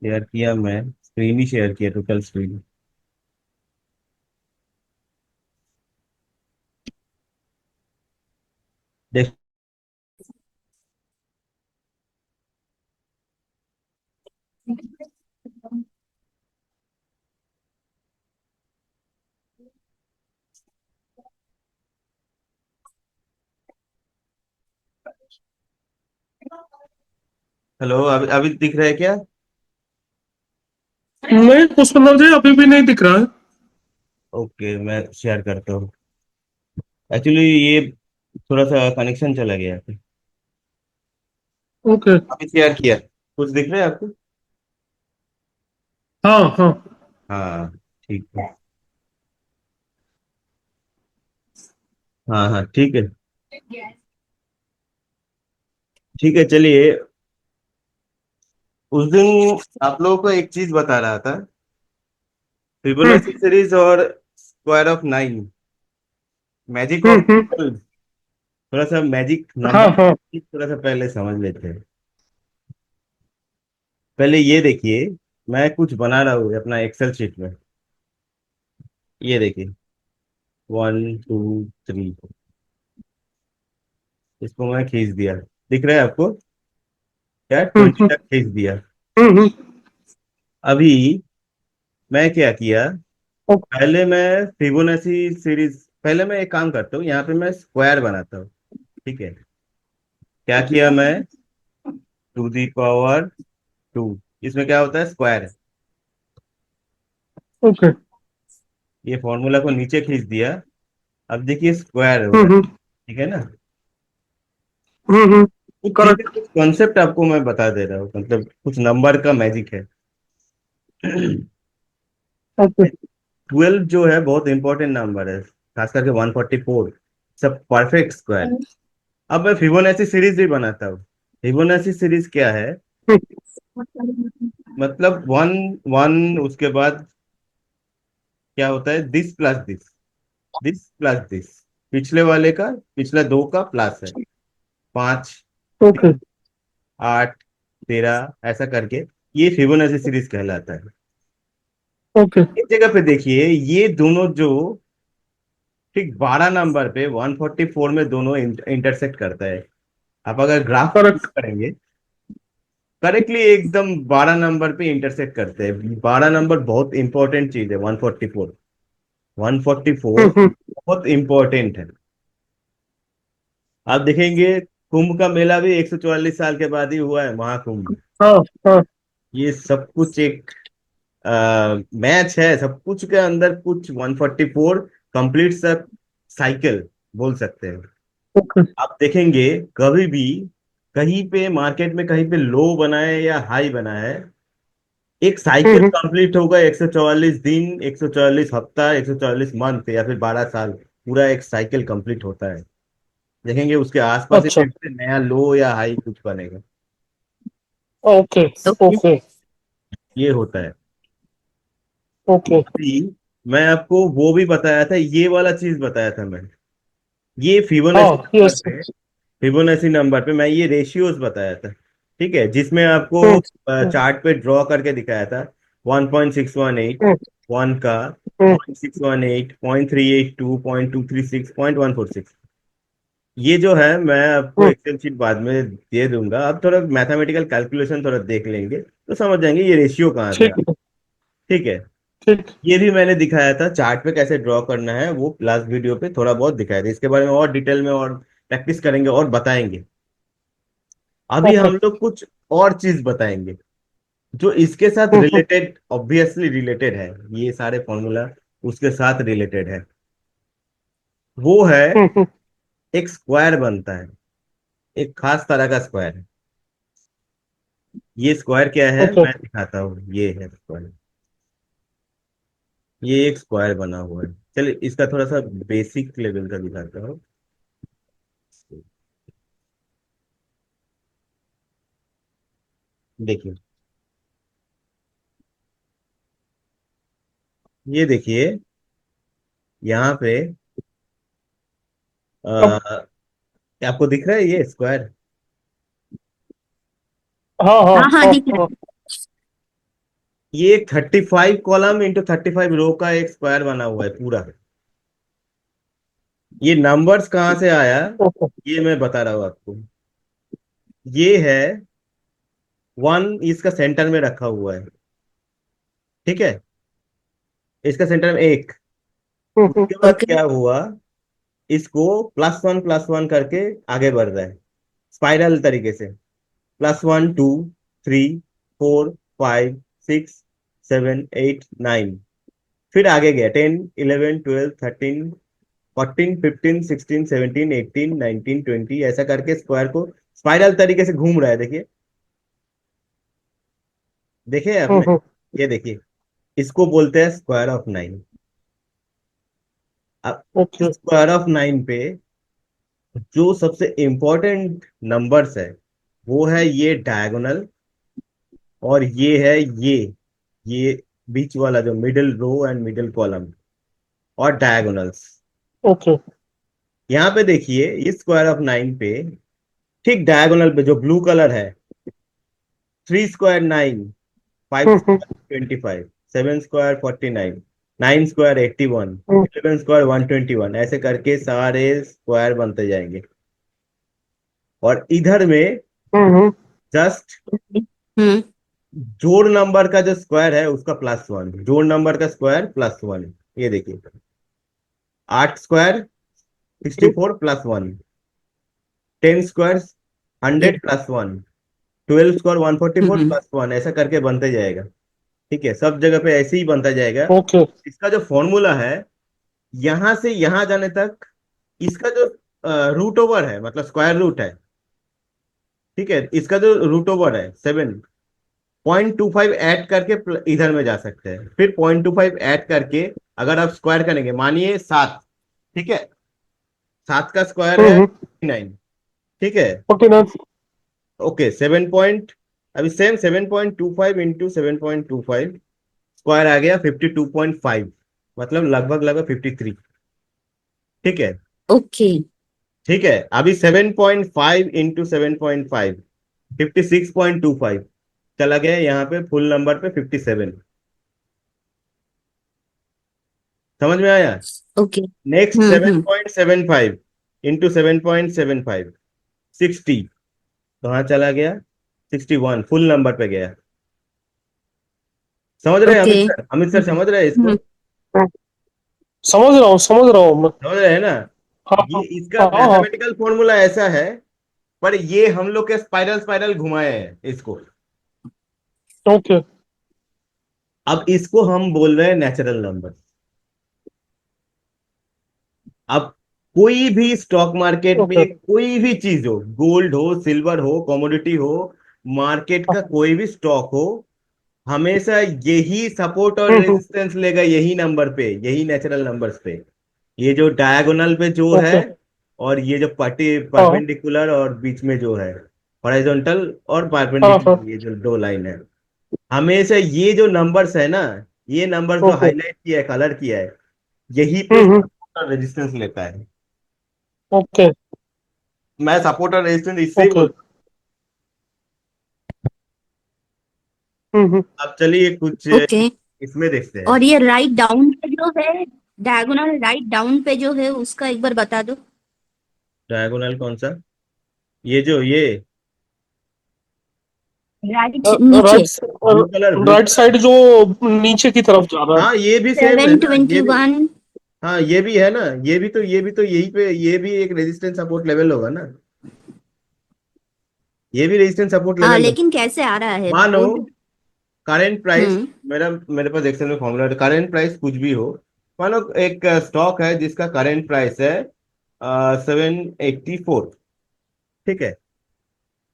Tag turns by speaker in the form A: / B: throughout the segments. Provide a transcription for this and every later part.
A: Share किया, मैं screen ही share किया, टोटल स्क्रीन। देख। हेलो, अभी अभी दिख रहा है क्या?
B: नहीं, कुछ मतलब जी अभी भी नहीं दिख रहा है।
A: ओके, मैं शेयर करता हूँ। एक्चुअली ये थोड़ा सा कनेक्शन चला गया है।
B: ओके।
A: अभी शेयर किया। कुछ दिख रहा है आपको?
B: हाँ हाँ।
A: हाँ, ठीक है। हाँ हाँ, ठीक है। ठीक है, चलिए। उस दिन आप लोगों को एक चीज बता रहा था, फिबोनाची
B: हम्म
A: सीरीज और square of nine, magic of
B: hmm.
A: 12। थोड़ा सा मैजिक
B: हाँ
A: नंबर
B: हाँ।
A: थोड़ा सा पहले समझ लेते हैं। पहले ये देखिए, मैं कुछ बना रहा हूँ अपना एक्सेल शीट में। ये देखिए, 1 2 3। इसको मैं खींच दिया। दिख रहा है आपको? क्या, 20
B: हम्म
A: तक खींच दिया।
B: हम्म।
A: अभी मैं क्या किया,
B: ओके।
A: पहले मैं फिबोनाची सीरीज, पहले मैं एक काम करता हूँ, यहाँ पे मैं स्क्वायर बनाता हूँ। ठीक है। क्या किया मैं, 2 दी पावर 2। इसमें क्या होता है, स्क्वायर।
B: ओके।
A: ये फॉर्मूला को नीचे खींच दिया। अब देखिए, स्क्वायर हो रहा है।
B: हम्म।
A: ठीक है ना?
B: हम्म।
A: कुछ चीजें,
B: करेक्ट।
A: कुछ कॉन्सेप्ट आपको मैं बता दे रहा हूँ, मतलब कुछ नंबर का मैजिक है।
B: ओके।
A: 12 जो है बहुत इंपॉर्टेंट नंबर है, खास करके 144, सब परफेक्ट स्क्वायर। अब मैं फिबोनाची सीरीज भी बनाता हूँ। फिबोनाची सीरीज क्या है, मतलब वन वन, उसके बाद क्या होता है, this plus this, this plus this, पिछले वाले का, पिछले दो का प्लस है। 5,
B: ओके।
A: 8, 13, ऐसा करके ये फिबोनाची सीरीज कहलाता है।
B: ओके।
A: इस जगह पे देखिए, ये दोनों जो ठीक 12 नंबर पे 144 में दोनों इंटरसेक्ट करता है। आप अगर ग्राफ
B: करेक्ट।
A: करेंगे, करेक्टली एकदम 12 नंबर पे इंटरसेक्ट करते हैं। 12 नंबर बहुत इंपॉर्टेंट चीज है। 144, 144
B: हम्म।
A: बहुत इंपॉर्टेंट है। आप देखेंगे, कुंभ का मेला भी 144 साल के बाद ही हुआ है, महाकुंभ।
B: हाँ हाँ।
A: ये सब कुछ एक मैच है, सब कुछ के अंदर कुछ 144 कंप्लीट सब साइकिल बोल सकते हैं।
B: ओके।
A: आप देखेंगे, कभी भी कहीं पे मार्केट में कहीं पे लो बनाए या हाई बनाए, एक साइकिल
B: हम्म।
A: कंप्लीट होगा। 144 दिन, 144 हफ्ता, 144 मंथ, या फिर 12 साल, पूरा एक साइकिल कंप्लीट होता है। देखेंगे उसके आसपास ही
B: अच्छा।
A: फिर से नया लो या हाई कुछ बनेगा।
B: ओके। ओके।
A: ये होता है।
B: ओके।
A: अभी मैं आपको वो भी बताया था, ये वाला चीज बताया था मैं। ये
B: हाँ।
A: Fibonacci number
B: yes.
A: पे, फिबोनाची नंबर पे मैं ये रेशियोज बताया था। ठीक है, जिसमें आपको
B: हम्म
A: चार्ट पे ड्रॉ करके दिखाया था। 1.618,
B: हम्म
A: वन का,
B: हम्म।
A: 0.618, 0.382, 0.236, 1.46। ये जो है मैं आपको
B: हम्म।
A: एक्सेल शीट बाद में दे दूंगा। आप थोड़ा मैथमेटिकल कैलकुलेशन थोड़ा देख लेंगे तो समझ जाएंगे ये रेशियो कहाँ से
B: ठीक
A: आ।
B: है।
A: ठीक है।
B: ठीक।
A: ये भी मैंने दिखाया था, चार्ट पे कैसे ड्रॉ करना है, वो लास्ट वीडियो पे थोड़ा बहुत दिखाया था। इसके बारे में और डिटेल में और प्रैक्टिस करेंगे और बताएंगे। अभी
B: ओके।
A: हम लोग कुछ और चीज बताएंगे जो इसके साथ
B: हम्म।
A: रिलेटेड, ऑब्वियसली रिलेटेड है। ये सारे फॉर्मूला उसके साथ रिलेटेड है। वो है,
B: हम्म।
A: एक स्क्वायर बनता है, एक खास तरह का स्क्वायर है। ये स्क्वायर क्या है,
B: ओके।
A: मैं दिखाता हूँ। ये है स्क्वायर। ये एक स्क्वायर बना हुआ है। चलिए इसका थोड़ा सा बेसिक लेवल का दिखाता हूँ। देखिए, ये देखिए, यहाँ पे
B: अब।
A: आ, आपको दिख रहा है ये
B: हाँ हाँ
C: हाँ हाँ,
B: हाँ
C: दिख रहा
B: हाँ।
C: है।
A: ये एक 35 कॉलम इंटू 35 रो का एक स्क्वायर बना हुआ है पूरा। ये नंबर्स कहाँ से आया,
B: ओके।
A: ये मैं बता रहा हूँ आपको। ये है 1, इसका सेंटर में रखा हुआ है। ठीक है, इसका सेंटर में एक।
B: हम्म।
A: उसके बाद
C: ओके।
A: क्या हुआ, इसको +1 +1 करके आगे बढ़ रहा है स्पाइरल तरीके से। +1 2 3 4 5 6 7 8 9, फिर आगे गया 10 11 12 13 14 15 16 17 18 19 20, ऐसा करके स्क्वायर को स्पाइरल तरीके से घूम रहा है। देखिए, देखिए आपने,
B: हम्म।
A: ये देखिए, इसको बोलते हैं स्क्वायर ऑफ 9। अब
B: ओके।
A: स्क्वायर ऑफ 9 पे जो सबसे इंपॉर्टेंट नंबर्स है वो है ये डायगोनल, और ये है ये बीच वाला जो middle row and middle column, और डायगोनल्स।
B: ओके।
A: यहाँ पे देखिए इस स्क्वायर ऑफ 9 पे ठीक डायगोनल पे जो ब्लू कलर है, 3 स्क्वायर 9, फाइव
B: हम्म।
A: स्क्वायर 25, 7 स्क्वायर 49, 9 स्क्वायर 81,
B: हम्म।
A: 11 स्क्वायर 121, ऐसे करके सारे स्क्वायर बनते जाएंगे। और इधर में
B: हम्म।
A: जस्ट
C: हम्म।
A: जोड़ नंबर का जो स्क्वायर है उसका +1, जोड़ नंबर का स्क्वायर +1। ये देखिए, 8 स्क्वायर 64 +1, 10 स्क्वायर 100 +1, 12 स्क्वायर 144
C: हम्म।
A: +1, ऐसा करके बनते जाएगा। ठीक है, सब जगह पे ऐसे ही बनता जाएगा।
B: ओके।
A: इसका जो फॉर्मूला है, यहां से यहां जाने तक, इसका जो रूट ओवर है, मतलब स्क्वायर रूट है। ठीक है, इसका जो रूट ओवर है 7.25 ऐड करके इधर में जा सकते हैं, फिर 0.25 ऐड करके अगर आप स्क्वायर करेंगे, मानिए 7। ठीक है, 7 का स्क्वायर है
B: हम्म।
A: 9। ठीक है,
B: 49।
A: ओके 7 पॉइंट, अभी सेम 7.25 इंटू 7.25, स्क्वायर आ गया 52.5, मतलब लगभग लगभग 53। ठीक है,
C: ओके।
A: ठीक है, अभी 7.5 इंटू 7.5, 56.25, चला गया यहाँ पे फुल नंबर पे 57। समझ में आया?
C: ओके।
A: नेक्स्ट सेवन
C: हम्म।
A: पॉइंट सेवन फाइव इंटू 7.75, 60, कहाँ चला गया? 61, फुल नंबर पे गया। समझ रहे हैं
C: ओके।
A: अमित सर समझ रहे हैं इसको?
C: हम्म।
B: हम्म। समझ रहा हूँ मैं।
A: समझ रहे हैं ना?
B: हाँ
A: ये
B: हाँ।
A: इसका
B: हाँ हाँ।
A: मैथमेटिकल फॉर्मूला ऐसा है, पर ये हम लोग के स्पाइरल स्पाइरल घुमाए हैं इसको।
B: ओके।
A: अब इसको हम बोल रहे हैं नेचुरल नंबर। अब कोई भी स्टॉक मार्केट
B: ओके।
A: में कोई भी चीज हो, गोल्ड हो, सिल्वर हो, कमोडिटी हो, मार्केट का कोई भी स्टॉक हो, हमेशा यही सपोर्ट और
B: हम्म।
A: रेजिस्टेंस लेगा, यही नंबर पे, यही नेचुरल नंबर्स पे। ये जो डायगोनल पे जो है,
B: ओके।
A: और ये जो पटी
B: हाँ
A: परपेंडिकुलर और बीच में जो है हॉरिजॉन्टल और
B: हाँ हाँ।
A: परपेंडिकुलर, ये जो दो लाइन है, हमेशा ये जो नंबर्स है ना, ये नंबर्स जो
B: ओके।
A: हाईलाइट किया है, कलर किया है, यही पे
B: हम्म।
A: सपोर्ट और रेजिस्टेंस लेता है।
B: ओके।
A: मैं सपोर्ट और रेजिस्टेंस इससे ही
B: ओके।
A: बोलता
B: हम्म।
A: हूँ। अब चलिए कुछ
C: ओके।
A: इसमें देखते हैं।
C: और ये राइट डाउन पे जो है, डायगोनल राइट डाउन पे जो है उसका एक बार बता दो।
A: डायगोनल कौन सा? ये जो ये
C: राइट नीचे।
B: Right.
A: Blue colour, blue
B: right
A: colour.
B: Side जो नीचे की तरफ जा रहा है।
A: हाँ ये भी सेम है
C: सेवन
A: ना, ये
C: ट्वेंटी
A: भी।
C: वन
A: हाँ ये भी है ना, ये भी तो यही पे, ये भी एक रेजिस्टेंस सपोर्ट लेवल होगा ना, ये भी रेजिस्टेंस सपोर्ट
C: हाँ,
A: लेवल होगा।
C: लेकिन कैसे आ रहा है
A: मानो
C: बोर्ड?
A: करंट प्राइस,
C: हम्म।
A: मेरा मेरे पास एक्सेल में फॉर्मूला है, करंट प्राइस कुछ भी हो। मानो एक स्टॉक है जिसका करंट प्राइस है 784। ठीक है,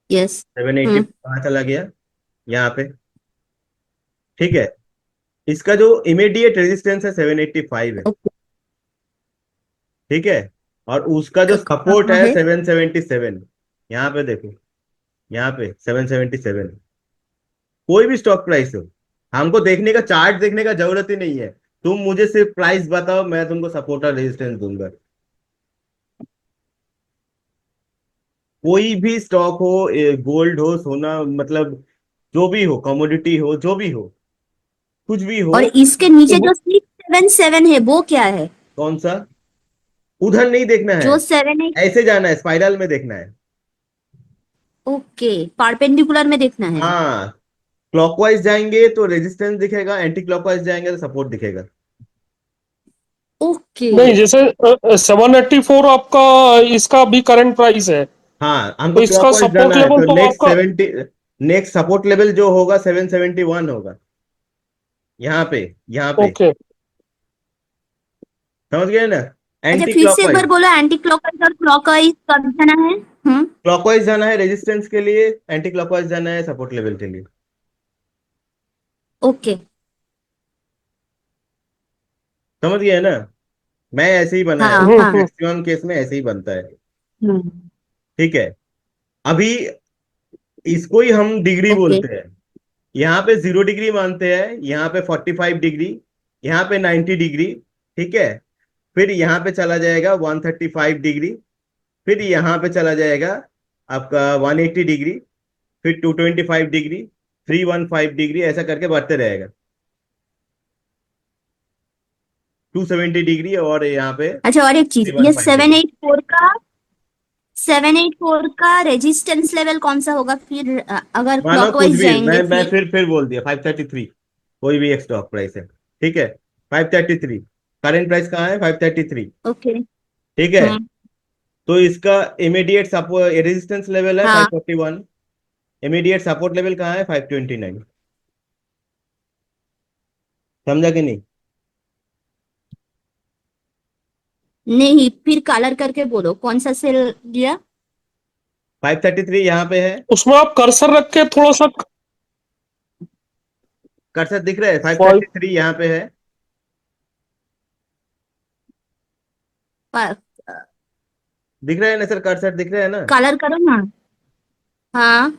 C: यस।
A: 780
C: हम्म।
A: कहाँ चला गया? यहाँ पे। ठीक है, इसका जो इमीडिएट रेजिस्टेंस है 785 है।
C: ओके।
A: ठीक है, और उसका जो सपोर्ट
C: कहाँ
A: है
C: है?
A: 777। यहाँ पे देखो, यहाँ पे 777। कोई भी स्टॉक प्राइस हो, हमको देखने का, चार्ट देखने का जरूरत ही नहीं है। तुम मुझे सिर्फ प्राइस बताओ, मैं तुमको सपोर्ट और रेजिस्टेंस दूंगा। कोई भी स्टॉक हो, गोल्ड हो, सोना, मतलब जो भी हो, कमोडिटी हो, जो भी हो, कुछ भी हो।
C: और इसके नीचे
B: वो-
C: जो 677 है वो क्या है?
A: कौन सा? उधर नहीं देखना है,
C: जो 7 8।
A: ऐसे जाना है, स्पाइरल में देखना है।
C: ओके, परपेंडिकुलर में देखना है।
A: हाँ, क्लॉकवाइज जाएंगे तो रेजिस्टेंस दिखेगा, एंटी क्लॉकवाइज जाएंगे तो सपोर्ट दिखेगा।
C: ओके।
B: नहीं, जैसे 784 आपका इसका भी करंट प्राइस है,
A: हाँ, हमको
B: तो इसका
A: क्लॉकवाइज
B: सपोर्ट
A: जाना है
B: लेवल
A: तो
B: तो
A: नेक्स्ट
B: आपका।
A: 70, नेक्स्ट सपोर्ट लेवल जो होगा 771 होगा, यहाँ पे, यहाँ पे।
B: ओके।
A: समझ गए ना?
C: अच्छा,
A: एंटी
C: फिर से एक बार
A: क्लॉकवाइज।
C: बोलो, एंटी क्लॉकवाइज और क्लॉकवाइज कब जाना है? हम्म।
A: क्लॉकवाइज जाना है रेजिस्टेंस के लिए, एंटी क्लॉकवाइज जाना है सपोर्ट लेवल के लिए।
C: ओके।
A: समझ गए ना? मैं ऐसे ही बनाया हूँ,
C: हाँ हाँ।
A: मैक्सिमम केस में ऐसे ही बनता है।
C: हम्म।
A: ठीक है। अभी इसको ही हम डिग्री
C: ओके।
A: बोलते हैं। यहाँ पे 0 डिग्री मानते हैं, यहाँ पे 45 डिग्री, यहाँ पे 90 डिग्री। ठीक है। फिर यहाँ पे चला जाएगा 135 डिग्री, फिर यहाँ पे चला जाएगा आपका 180 डिग्री, फिर 225 डिग्री, 315 डिग्री, ऐसा करके बढ़ते रहेगा। 270 डिग्री, और यहाँ पे
C: अच्छा, और एक चीज,
A: थ्री वन
C: ये
A: five
C: seven
A: degree
C: at four का 784 का रेजिस्टेंस लेवल कौन सा होगा फिर, अगर
A: मानो कुछ
C: क्लॉकवाइज
A: भी,
C: जाएंगे
A: मैं
C: फिर?
A: फिर बोल दिया 533, कोई भी एक स्टॉक प्राइस है। ठीक है, 533। करेंट प्राइस कहाँ है? 533।
C: ओके।
A: ठीक है।
C: हम्म।
A: तो इसका इमीडिएट सपोर्ट रेजिस्टेंस लेवल है
C: हाँ।
A: 541। इमीडिएट सपोर्ट लेवल कहाँ है? 529। समझा कि नहीं?
C: नहीं, फिर कलर करके बोलो कौन सा सेल दिया।
A: 533 यहाँ पे है।
B: उसमें आप कर्सर रख के थोड़ा सा।
A: कर्सर दिख रहा है? Five
B: five.
A: थर्टी थ्री यहाँ पे है। दिख रहा है ना सर? कर्सर दिख रहा है ना?
C: कलर करो ना। हाँ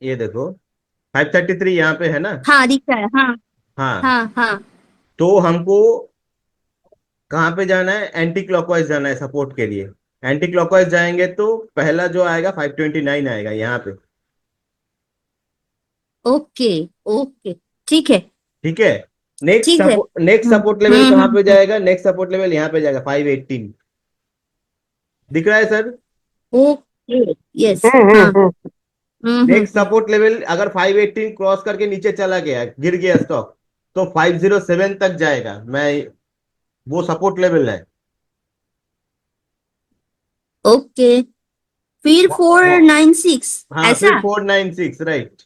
A: ये देखो, 533 यहाँ पे है ना?
C: हाँ, दिख रहा है, हाँ।
A: हाँ।
C: हाँ हाँ।
A: तो हमको कहाँ पे जाना है? एंटी क्लॉकवाइज जाना है सपोर्ट के लिए। एंटी क्लॉकवाइज जाएंगे तो पहला जो आएगा 529 आएगा यहाँ पे।
C: ओके। ओके। ठीक है।
A: ठीक है। नेक्स्ट
C: ठीक है।
A: सपोर्ट, नेक्स्ट सपोर्ट लेवल कहाँ पे
C: हम्म।
A: जाएगा? नेक्स्ट सपोर्ट लेवल यहाँ पे जाएगा 518। दिख रहा है सर?
C: ओके। यस,
B: हम्म
C: हाँ।
B: हम्म हम्म
A: नेक्स्ट सपोर्ट लेवल अगर 518 क्रॉस करके नीचे चला गया, गिर गया स्टॉक, तो 507 तक जाएगा। मैं, वो सपोर्ट लेवल है।
C: ओके, फिर फोर नाइन सिक्स
A: हाँ, फिर
C: ऐसा?
A: 496, राइट।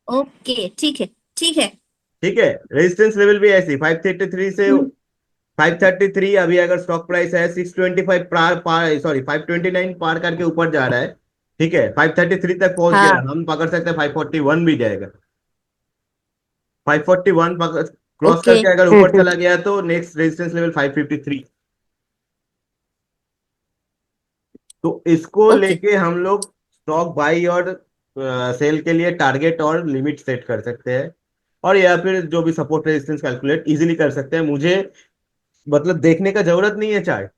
C: ओके, ठीक है। ठीक है।
A: ठीक है। रेजिस्टेंस लेवल भी ऐसी 533 से
C: हम्म।
A: 533। अभी अगर स्टॉक प्राइस है 625 पार पार, सॉरी 529 पार करके ऊपर जा रहा है। ठीक है, 533 तक पहुंच गया,
C: हाँ।
A: हम पकड़ सकते हैं 541 भी जाएगा। 541 क्रॉस
C: ओके।
A: करके अगर
B: हम्म
A: ऊपर
B: हम्म
A: चला गया तो नेक्स्ट रेजिस्टेंस लेवल 553। तो इसको
C: ओके।
A: लेके हम लोग स्टॉक बाई और सेल के लिए टारगेट और लिमिट सेट कर सकते हैं, और या फिर जो भी सपोर्ट रेजिस्टेंस कैलकुलेट इजीली कर सकते हैं। मुझे मतलब देखने का जरूरत नहीं है चार्ट,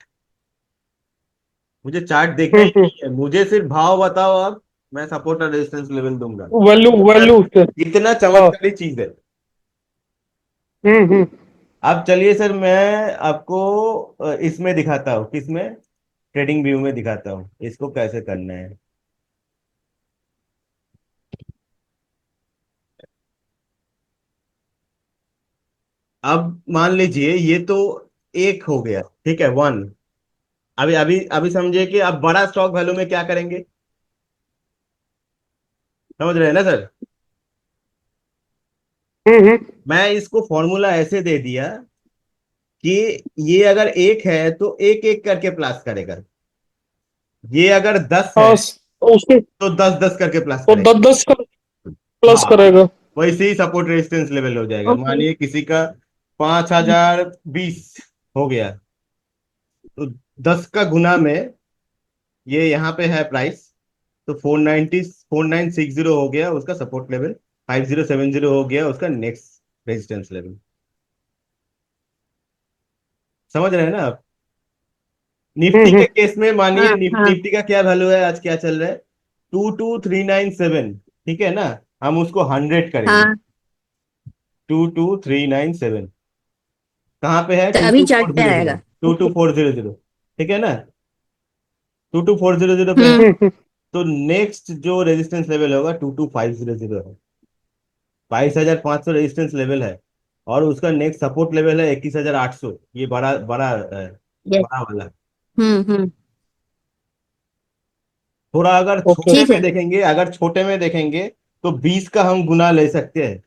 A: मुझे चार्ट देखना ही नहीं है, मुझे सिर्फ भाव बताओ आप, मैं सपोर्ट और रेजिस्टेंस लेवल दूंगा।
B: वैल्यू वैल्यू से।
A: इतना
B: हाँ।
A: चमत्कारी चीज है।
B: हम्म।
A: अब चलिए सर, मैं आपको इसमें दिखाता हूँ, किसमें? ट्रेडिंग व्यू में दिखाता हूँ इसको कैसे करना है। अब मान लीजिए ये तो एक हो गया, ठीक है, वन। अभी अभी अभी समझिए कि अब बड़ा स्टॉक वैल्यू में क्या करेंगे। समझ रहे हैं ना सर?
B: हम्म।
A: मैं इसको फॉर्मूला ऐसे दे दिया कि ये अगर एक है तो एक एक करके प्लस करेगा, ये अगर 10 है
B: हाँ, उसके
A: तो 10 10 करके प्लस
B: तो
A: करेगा।
B: 10 10 का प्लस
A: हाँ,
B: करेगा।
A: वैसे ही सपोर्ट रेजिस्टेंस लेवल हो जाएगा।
C: ओके।
A: मानिए किसी का 5020 हो गया, तो 10 का गुना में ये यहाँ पे है प्राइस, तो 4960 हो गया उसका सपोर्ट लेवल, 5070 हो गया उसका नेक्स्ट रेजिस्टेंस लेवल। समझ रहे हैं ना आप? निफ्टी के
B: हम्म।
A: केस में मानिए,
C: हाँ हाँ
A: निफ्टी का क्या वैल्यू है, आज क्या चल रहा है? 22397। ठीक है ना? हम उसको 100 करेंगे।
C: हाँ।
A: 22,397। कहाँ पे है? टू
C: तभी
A: टू
C: चढ़
A: फोर जीरो जीरो
C: जाएगा।
A: 22,400। ठीक है ना? 22,400 पे है।
C: हम्म।
A: तो नेक्स्ट जो रेजिस्टेंस लेवल होगा 22,500 है। 22,500 रेजिस्टेंस लेवल है। और उसका नेक्स्ट सपोर्ट लेवल है 21,800। ये बड़ा बड़ा है,
C: यस।
A: बड़ा वाला।
C: हम्म।
A: थोड़ा अगर
B: ओके।
A: छोटे
C: ठीक
A: में
C: है।
A: देखेंगे, अगर छोटे में देखेंगे तो 20 का हम गुना ले सकते हैं।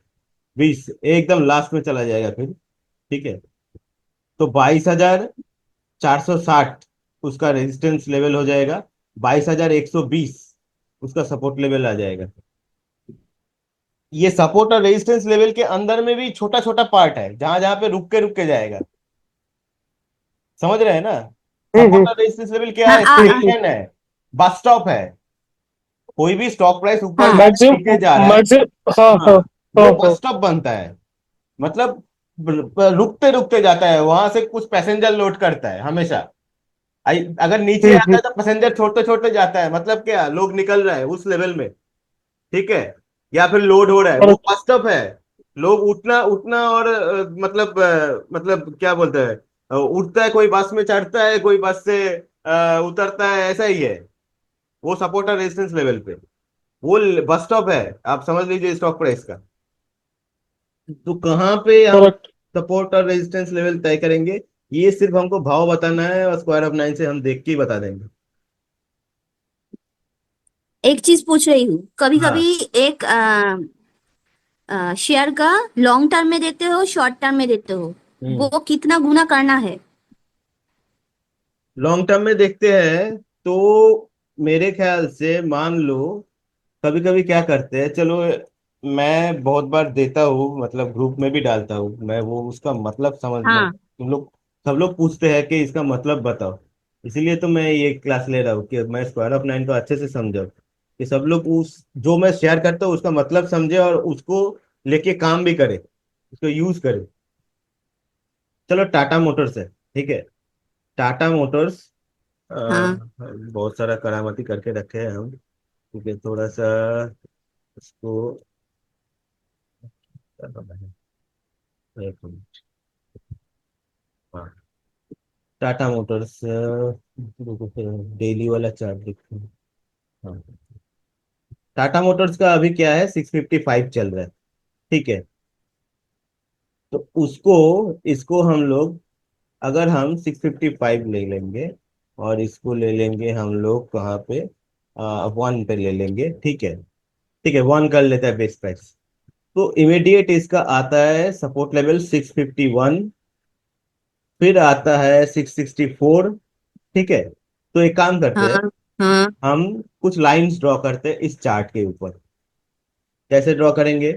A: 20 एकदम लास्ट में चला जाएगा फिर। ठीक है। तो 22,460 उसका रेजिस्टेंस लेवल हो जाएगा। 22,120 उसका सपोर्ट लेवल आ जाएगा। ये सपोर्ट और रेजिस्टेंस लेवल के अंदर में भी छोटा छोटा पार्ट है, जहां जहां पे रुक के जाएगा। समझ रहे हैं ना? सपोर्ट और रेजिस्टेंस लेवल क्या
C: हाँ
A: है?
C: आ,
A: स्ट्रेट लाइन है, बस स्टॉप है। कोई भी स्टॉक प्राइस ऊपर जा
C: हाँ
A: रहा है नीचे
B: मैक्सिमम
A: जा रहा है,
B: मैक्सिमम, हाँ
A: हाँ,
B: हाँ हाँ
A: वो बस
B: हाँ।
A: स्टॉप बनता है। मतलब रुकते रुकते जाता है, वहां से कुछ पैसेंजर लोड करता है हमेशा। अगर नीचे आता
B: हम्म।
A: है तो पैसेंजर छोटे छोटे जाता है, मतलब क्या, लोग निकल रहा है उस लेवल में। ठीक है। या फिर लोड हो रहा है, वो
B: और
A: बस स्टॉप है। लोग उठना उठना और मतलब क्या बोलते हैं, उठता है, कोई बस में चढ़ता है, कोई बस से उतरता है, ऐसा ही है। वो सपोर्ट और रेजिस्टेंस लेवल पे वो बस स्टॉप है। आप समझ लीजिए स्टॉक प्राइस का। तो कहाँ पे हम
B: करेक्ट।
A: सपोर्ट और रेजिस्टेंस लेवल तय करेंगे? ये सिर्फ हमको भाव बताना है, और स्क्वायर ऑफ 9 से हम देख के ही बता देंगे।
C: एक चीज पूछ रही हूँ, कभी
A: हाँ।
C: कभी एक शेयर का लॉन्ग टर्म में देते हो, शॉर्ट टर्म में देते हो,
A: हम्म।
C: वो कितना गुना करना है?
A: लॉन्ग टर्म में देखते हैं तो मेरे ख्याल से मान लो, कभी कभी क्या करते हैं, चलो मैं बहुत बार देता हूँ, मतलब ग्रुप में भी डालता हूँ मैं, वो उसका मतलब समझ
C: हाँ।
A: तुम लोग सब लोग पूछते हैं कि इसका मतलब बताओ। इसीलिए तो मैं ये क्लास ले रहा हूँ कि मैं स्क्वायर ऑफ 9 को अच्छे से समझाऊँ, कि सब लोग उस जो मैं शेयर करता हूँ उसका मतलब समझे और उसको लेके काम भी करे, उसको यूज करे। चलो टाटा मोटर्स है, ठीक है। टाटा मोटर्स
C: हाँ।
A: बहुत सारा करामती करके रखे हैं हम, ठीक है। थोड़ा सा इसको करना है। एक मिनट। हाँ, टाटा मोटर्स डेली वाला चार्ट देखते हैं। हाँ, टाटा मोटर्स का अभी क्या है, 655 चल रहा है। ठीक है। तो उसको इसको हम लोग, अगर हम 655 ले लेंगे, और इसको ले लेंगे हम लोग कहाँ पे, 1 पे ले लेंगे, ठीक है। ठीक है, 1 कर लेता है बेस प्राइस। तो इमीडिएट इसका आता है सपोर्ट लेवल 651, फिर आता है 664। ठीक है। तो एक काम करते हैं,
C: हाँ। हाँ।
A: हम कुछ लाइंस ड्रॉ करते हैं इस चार्ट के ऊपर। कैसे ड्रॉ करेंगे?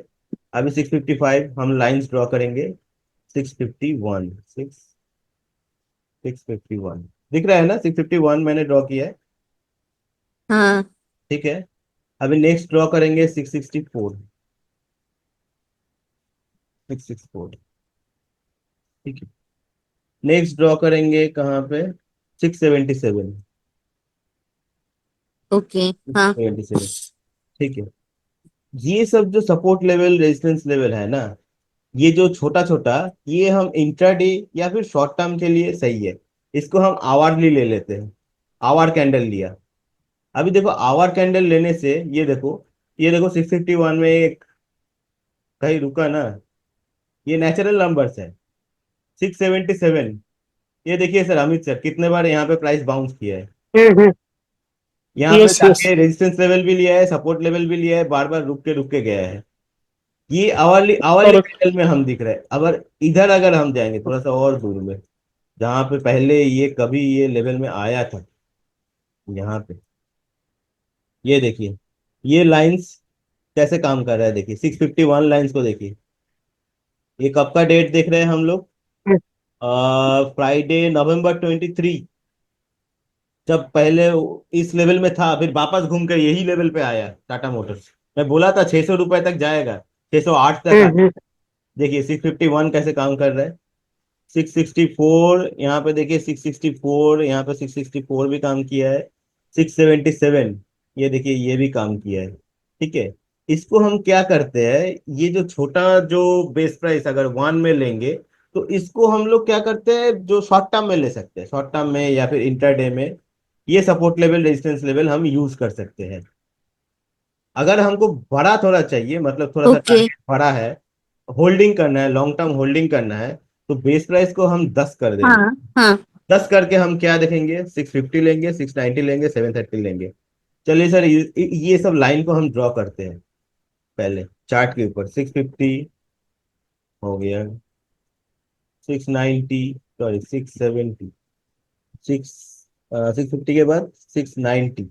A: अभी 655 हम लाइंस ड्रॉ करेंगे। 651, 651 दिख रहा है ना? 651 मैंने ड्रॉ किया है।
C: हाँ।
A: ठीक है। अभी नेक्स्ट ड्रॉ करेंगे 664, 664। ठीक है। नेक्स्ट ड्रॉ करेंगे कहाँ पे? 677,
C: ओके। हाँ।
A: 677। ठीक है। ये सब जो सपोर्ट लेवल रेजिस्टेंस लेवल है ना, ये जो छोटा छोटा, ये हम इंट्राडे या फिर शॉर्ट टर्म के लिए सही है। इसको हम आवर्ली ले लेते हैं। आवर कैंडल लिया। अभी देखो आवर कैंडल लेने से ये देखो 651 में एक कहीं रुका ना। ये नेचुरल नंबर्स है। 677। ये देखिए सर, अमित सर कितने बार यहाँ पे प्राइस बाउंस किया है।
B: हम्म।
A: यहाँ पे
B: यस यस।
A: जाके रेजिस्टेंस लेवल भी लिया है, सपोर्ट लेवल भी लिया है, बार बार रुक के गया है। ये आवरली आवरली
B: करेक्ट।
A: कैंडल में हम दिख रहे हैं। अगर हम जाएंगे थोड़ा सा और दूर में, जहां पे पहले ये कभी ये लेवल में आया था, यहाँ पे ये देखिए, ये लाइंस कैसे काम कर रहा है, देखिए 651 लाइंस को देखिए। ये कब का डेट देख रहे हैं हम लोग? Friday November 23। जब पहले इस लेवल में था, फिर वापस घूम कर यही लेवल पे आया टाटा मोटर्स। मैं बोला था 600 रुपए तक जाएगा, 608 तक आया।
B: हम्म।
A: देखिए 651 कैसे काम कर रहा है। 664 यहाँ पे देखिए, 664 यहाँ पे 664 भी काम किया है। 677 ये देखिए, ये भी काम किया है। ठीक है। इसको हम क्या करते हैं, ये जो छोटा जो बेस प्राइस अगर 1 में लेंगे, तो इसको हम लोग क्या करते हैं, जो शॉर्ट टर्म में ले सकते हैं, शॉर्ट टर्म में या फिर इंटरडे में, ये सपोर्ट लेवल रेजिस्टेंस लेवल हम यूज कर सकते हैं। अगर हमको बड़ा थोड़ा चाहिए, मतलब थोड़ा सा
C: ओके।
A: टारगेट बड़ा है, होल्डिंग करना है, लॉन्ग टर्म होल्डिंग करना है, तो बेस प्राइस को हम 10 कर देंगे।
C: हाँ हाँ।
A: 10 करके हम क्या देखेंगे, 650 लेंगे, 690 लेंगे, 730 लेंगे। चलिए सर, ये सब लाइन को हम ड्रॉ करते हैं। पहले चार्ट के ऊपर 650 हो गया, 690, सॉरी 670, 650 के बाद 690,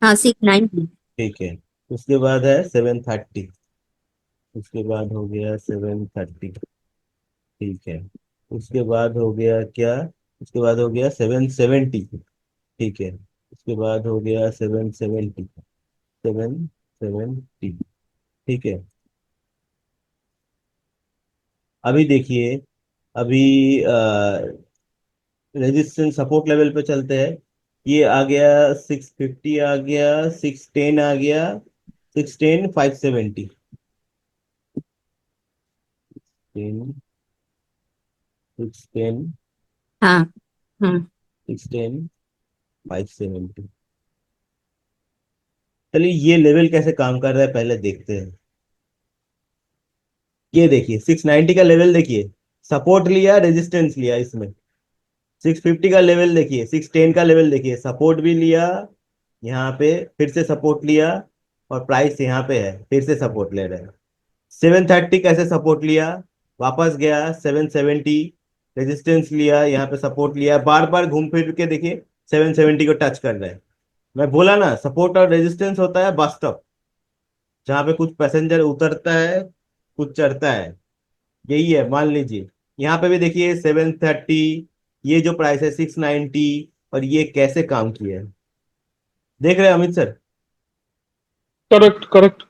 C: हाँ 690।
A: ठीक है। उसके बाद है 730, उसके बाद हो गया 730, ठीक है। उसके बाद हो गया क्या, उसके बाद हो गया 770, ठीक है। उसके बाद हो गया 770, ठीक है। अभी देखिए, अभी रेजिस्टेंस सपोर्ट लेवल पे चलते हैं। ये आ गया 650, आ गया 610, आ गया 610, 570, 610,
C: हाँ हाँ।
A: 610, 570। चलिए ये लेवल कैसे काम कर रहा है पहले देखते हैं। ये देखिए 690 का लेवल देखिए, सपोर्ट लिया, रेजिस्टेंस लिया इसमें। 650 का लेवल देखिए, 610 का लेवल देखिए, सपोर्ट भी लिया यहाँ पे, फिर से सपोर्ट लिया, और प्राइस यहाँ पे है, फिर से सपोर्ट ले रहे हैं। 730 कैसे सपोर्ट लिया, वापस गया 770, रेजिस्टेंस लिया, यहाँ पे सपोर्ट लिया, बार बार घूम फिर के देखिए 770 को टच कर रहा है। मैं बोला ना, सपोर्ट और रेजिस्टेंस होता है बस स्टॉप, जहाँ पे कुछ पैसेंजर उतरता है, कुछ चढ़ता है, यही है, मान लीजिए। यहाँ पे भी देखिए 730, ये जो प्राइस है 690, और ये कैसे काम किया है, देख रहे हैं अमित सर?
B: Correct correct.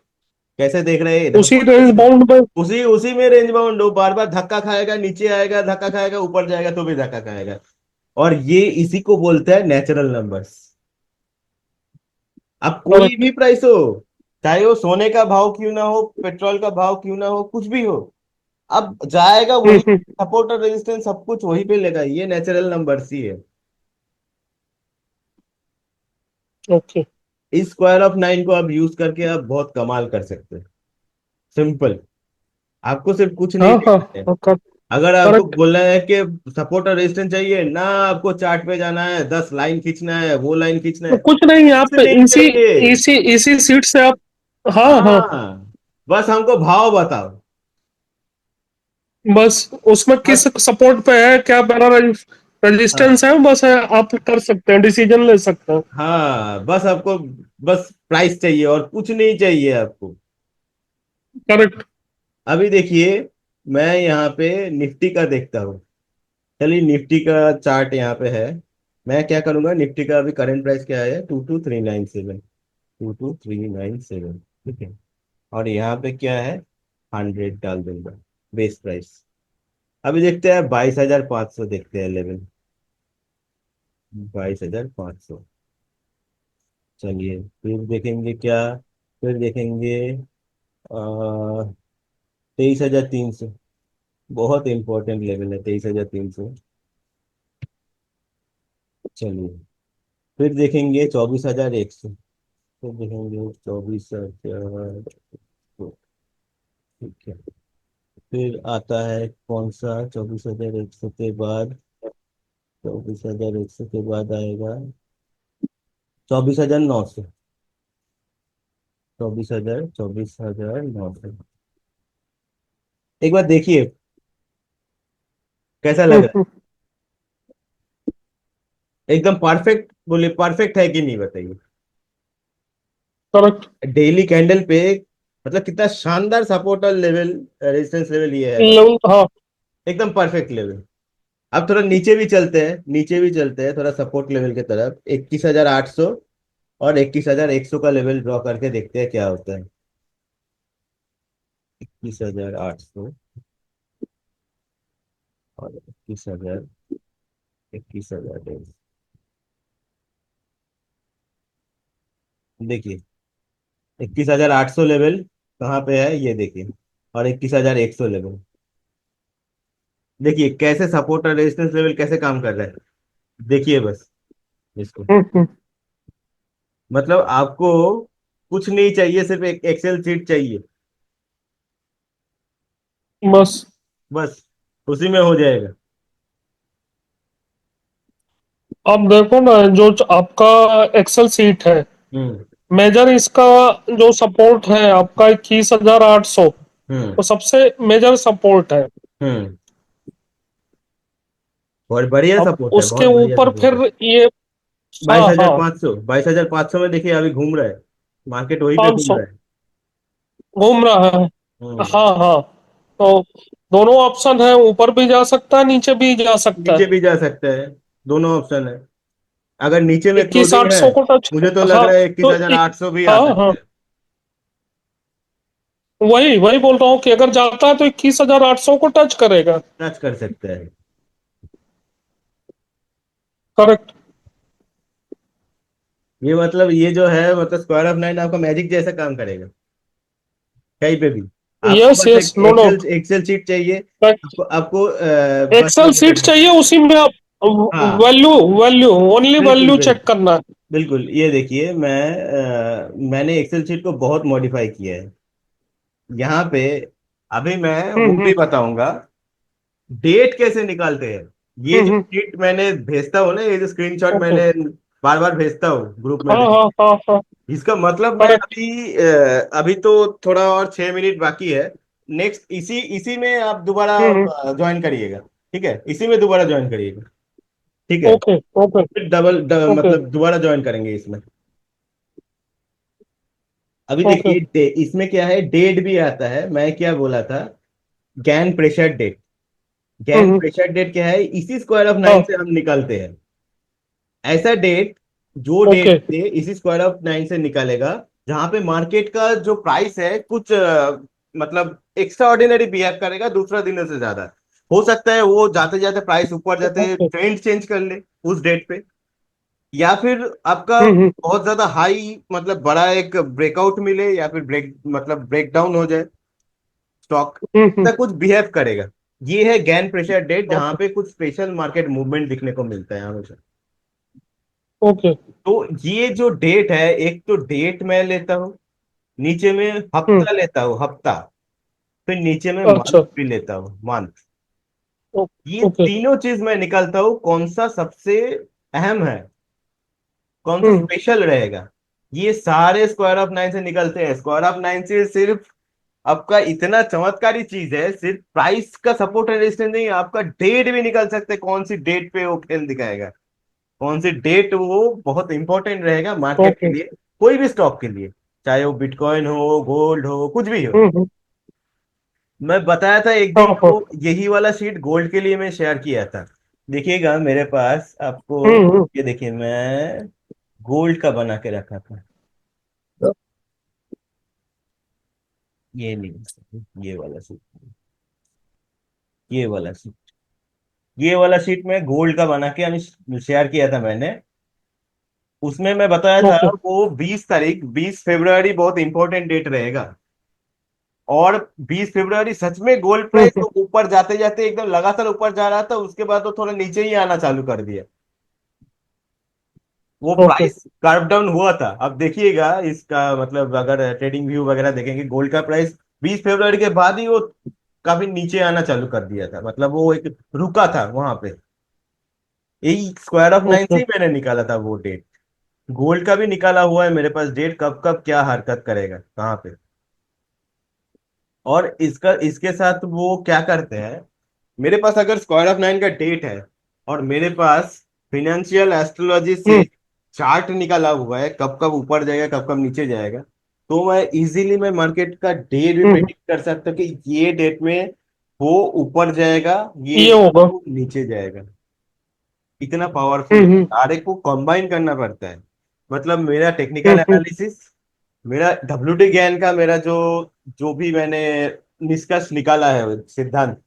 A: कैसे देख रहे हैं,
B: उसी
A: सपोर्ट,
B: रेंज बाउंड में।
A: उसी उसी में रेंज बाउंड हो, बार बार धक्का खाएगा, नीचे आएगा धक्का खाएगा, ऊपर जाएगा तो भी धक्का खाएगा। और ये इसी को बोलते हैं नेचुरल नंबर्स। अब कोई
B: करेक्ट।
A: भी प्राइस हो, चाहे वो सोने का भाव क्यों ना हो, पेट्रोल का भाव क्यों ना हो, कुछ भी हो, अब जाएगा वही,
B: हम्म।
A: सपोर्ट और रेजिस्टेंस सब कुछ वही पे लेगा, ये नेचुरल नंबर्स ही है।
B: ओके।
A: इस स्क्वायर ऑफ 9 को आप यूज करके आप बहुत कमाल कर सकते हैं। सिंपल, आपको सिर्फ कुछ नहीं
B: हाँ हाँ
A: देखना है।
B: हाँ,
A: अगर आपको
B: करेक्ट।
A: बोलना है कि सपोर्ट और रेजिस्टेंस चाहिए ना, आपको चार्ट पे जाना है, 10 लाइन खींचना है, वो लाइन खींचना
B: तो
A: है,
B: कुछ नहीं,
A: कुछ
B: आप
A: नहीं
B: इसी
A: चाहिए।
B: इसी इसी सीट से आप। हाँ हाँ।
A: हाँ, बस हमको भाव बताओ।
B: बस उसमें किस
A: बस,
B: सपोर्ट पे है, क्या मेरा
A: हाँ
B: रेजिस्टेंस है, बस है, आप कर सकते हैं, डिसीजन ले सकते हैं।
A: हाँ, बस आपको, बस प्राइस चाहिए और कुछ नहीं चाहिए आपको।
B: करेक्ट।
A: अभी देखिए, मैं यहाँ पे निफ्टी का देखता हूँ। चलिए निफ्टी का चार्ट यहाँ पे है। मैं क्या करूंगा, निफ्टी का अभी करंट प्राइस क्या है, 22397, 22397, ठीक है। और यहाँ पे क्या है, 100 डाल दूंगा बेस प्राइस। अभी देखते हैं 22,500, देखते हैं लेवल, 22,500। चलिए फिर देखेंगे क्या, फिर देखेंगे 23,300, बहुत इंपॉर्टेंट लेवल है 23,300। चलिए फिर देखेंगे 24,100, फिर देखेंगे 24,000, ठीक है। फिर आता है कौन सा, 24,100 के बाद, 24,100 के बाद आएगा 24,900, 24,000, 24,900। एक बार देखिए कैसा लग रहा
B: करेक्ट।
A: है, एकदम परफेक्ट बोलिए, परफेक्ट है कि नहीं बताइए।
B: करेक्ट।
A: डेली कैंडल पे मतलब कितना शानदार सपोर्ट और लेवल, रेजिस्टेंस लेवल ये है, मतलब
B: हाँ।
A: एकदम परफेक्ट लेवल। अब थोड़ा नीचे भी चलते हैं, नीचे भी चलते हैं थोड़ा सपोर्ट लेवल की तरफ, 21,800 और 21,100 का लेवल ड्रॉ करके देखते हैं क्या होता है। 21,800 और 21,000, 21,000, देखिए 21,800 लेवल कहाँ पे है ये देखिए, और 21,100 लेवल। देखिए कैसे सपोर्ट और रेजिस्टेंस लेवल कैसे काम कर रहा है, देखिए बस इसको।
B: हम्म,
A: मतलब आपको कुछ नहीं चाहिए, सिर्फ एक एक्सेल शीट चाहिए,
B: बस
A: बस उसी में हो जाएगा।
B: आप देखो ना, जो आपका एक्सेल सीट है,
A: हम्म।
B: मेजर इसका जो सपोर्ट है आपका 21,800,
A: हम्म।
B: वो सबसे मेजर सपोर्ट है।
A: हम्म। और बढ़िया
B: अब
A: सपोर्ट है,
B: उसके
A: बहुत बढ़िया
B: ऊपर
A: सपोर्ट
B: फिर
A: है।
B: ये,
A: बाईस
B: हाँ
A: हजार
B: हाँ,
A: पाँच सौ 22,500 में देखिए अभी घूम रहा है, मार्केट वहीं पे घूम
B: 500
A: रहा है।
B: घूम रहा है।
A: हम्म।
B: हाँ हाँ, तो दोनों ऑप्शन है, ऊपर भी जा सकता है, नीचे भी जा सकता
A: नीचे
B: है।
A: भी जा सकता है, दोनों ऑप्शन है। अगर नीचे में
B: इक्कीस
A: क्लोजिंग
B: आठ
A: है,
B: सौ को टच,
A: मुझे तो लग
B: हाँ,
A: रहा है इक्कीस
B: तो
A: हजार
B: एक,
A: आठ सौ भी आ
B: हाँ
A: सकता
B: हाँ,
A: है।
B: वही वही बोल रहा हूँ कि अगर जाता है तो 21,800 को टच करेगा।
A: टच कर सकता है।
B: करेक्ट।
A: ये मतलब ये जो है, मतलब स्क्वायर ऑफ नाइन आपका मैजिक जैसा काम करेगा कहीं पे भी। आपको
B: यस
A: बस
B: यस,
A: एक
B: no
A: excel
B: doubt.
A: Excel sheet चाहिए, आपको बस
B: एक्सेल
A: ये
B: सीट
A: करना है।
B: चाहिए, उसी में आप
A: हाँ
B: वैल्यू वैल्यू ओनली
A: बिल्कुल
B: वैल्यू चेक
A: बिल्कुल।
B: करना है।
A: बिल्कुल ये देखिए, मैंने एक्सेल शीट को बहुत मॉडिफाई किया है यहाँ पे। अभी मैं वो
B: हम्म
A: भी बताऊंगा डेट कैसे निकालते हैं। ये जो
B: हम्म,
A: शीट मैंने भेजता हूँ ना, ये जो स्क्रीनशॉट
B: ओके,
A: मैंने बार बार भेजता हूँ ग्रुप में
B: हाँ
A: भी,
B: हाँ हाँ हाँ,
A: इसका मतलब मैं
B: करेक्ट।
A: अभी तो थोड़ा और 6 मिनट बाकी है। नेक्स्ट इसी इसी में आप दोबारा
B: हम्म,
A: ज्वाइन करिएगा, ठीक है, इसी में दोबारा ज्वाइन करिएगा, ठीक है।
B: ओके ओके
A: फिर डबल
B: ओके
A: मतलब दोबारा ज्वाइन करेंगे इसमें। अभी
B: ओके,
A: देखिए इसमें क्या है, डेट भी आता है, मैं क्या बोला था, gain pressure date. Gain
B: hmm,
A: pressure date क्या है, इसी स्क्वायर ऑफ नाइन
B: हाँ,
A: से हम निकालते हैं। ऐसा डेट, जो डेट
B: ओके
A: से इसी स्क्वायर ऑफ नाइन से निकालेगा जहां पे मार्केट का जो प्राइस है कुछ मतलब एक्स्ट्रा ऑर्डिनरी बिहेव करेगा दूसरा दिनों से ज्यादा। हो सकता है वो जाते जाते प्राइस ऊपर जाते
B: ओके,
A: ट्रेंड चेंज कर ले उस डेट पे, या फिर आपका
B: हम्म,
A: बहुत ज्यादा हाई मतलब बड़ा एक ब्रेकआउट मिले, या फिर ब्रेक मतलब ब्रेकडाउन हो जाए स्टॉक,
B: हम्म,
A: ऐसा कुछ बिहेव करेगा। ये है गैन प्रेशर डेट, जहां
B: ओके
A: पे कुछ स्पेशल मार्केट मूवमेंट दिखने को मिलता है हमेशा।
B: ओके,
A: तो ये जो डेट है, एक तो डेट मैं लेता हूँ, नीचे में
B: हम्म,
A: हफ्ता लेता हूँ हफ्ता, फिर नीचे में मंथ
B: अच्छा,
A: भी लेता हूँ मंथ। ये
B: ओके,
A: तीनों चीज मैं निकालता हूँ कौन सा सबसे अहम है, कौन सा
B: हम्म
A: स्पेशल रहेगा। ये सारे स्क्वायर ऑफ नाइन से निकलते हैं। स्क्वायर ऑफ नाइन से सिर्फ आपका इतना चमत्कारी चीज है, सिर्फ प्राइस का सपोर्ट एंड रेजिस्टेंस नहीं, आपका डेट भी निकल सकते हैं, कौन सी डेट पे वो खेल दिखाएगा, कौन सी डेट वो बहुत इंपॉर्टेंट रहेगा मार्केट के
B: ओके,
A: लिए, कोई भी स्टॉक के लिए, चाहे वो बिटकॉइन हो, गोल्ड हो, कुछ भी हो।
B: हम्म,
A: मैं बताया था एक
B: हाँ
A: दिन
B: हाँ,
A: को, यही वाला शीट गोल्ड के लिए मैं शेयर किया था। देखिएगा मेरे पास आपको,
B: हम्म,
A: ये देखिए मैं गोल्ड का बना के रखा था। ये नहीं, ये वाला शीट, ये वाला शीट, ये वाला शीट में गोल्ड का बना के शेयर किया था मैंने। उसमें मैं बताया था
B: ओके,
A: वो 20 तारीख, 20 फरवरी बहुत इंपॉर्टेंट डेट रहेगा। और 20 फरवरी सच में गोल्ड प्राइस
B: हम्म,
A: तो ऊपर जाते जाते एकदम लगातार ऊपर जा रहा था, उसके बाद तो थोड़ा नीचे ही आना चालू कर दिया। वो
B: ओके,
A: प्राइस कार्व डाउन हुआ था। अब देखिएगा इसका मतलब, अगर ट्रेडिंग व्यू वगैरह देखेंगे, गोल्ड का प्राइस 20 फरवरी के बाद ही वो काफी नीचे आना चालू कर दिया था, मतलब वो एक रुका था वहां पे। यही स्क्वायर ऑफ नाइन से
B: ओके,
A: ही मैंने निकाला था वो डेट। गोल्ड का भी निकाला हुआ है मेरे पास डेट, कब कब क्या हरकत करेगा कहाँ पे। और इसका इसके साथ वो क्या करते हैं, मेरे पास अगर स्क्वायर ऑफ नाइन का डेट है और मेरे पास फिनेंशियल एस्ट्रोलॉजी से
B: हम्म
A: चार्ट निकाला हुआ है कब कब ऊपर जाएगा कब कब नीचे जाएगा, तो मैं इजीली मैं मार्केट का डेट भी
B: हम्म,
A: प्रेडिक्ट कर सकता हूँ कि ये डेट में वो ऊपर जाएगा, ये
B: ये होगा।
A: वो नीचे जाएगा। इतना पावरफुल है,
B: हम्म
A: सारे को कंबाइन करना पड़ता है। मतलब मेरा टेक्निकल
B: हम्म,
A: एनालिसिस, मेरा डब्ल्यूटी ज्ञान का मेरा जो जो भी मैंने निष्कर्ष निकाला है सिद्धांत,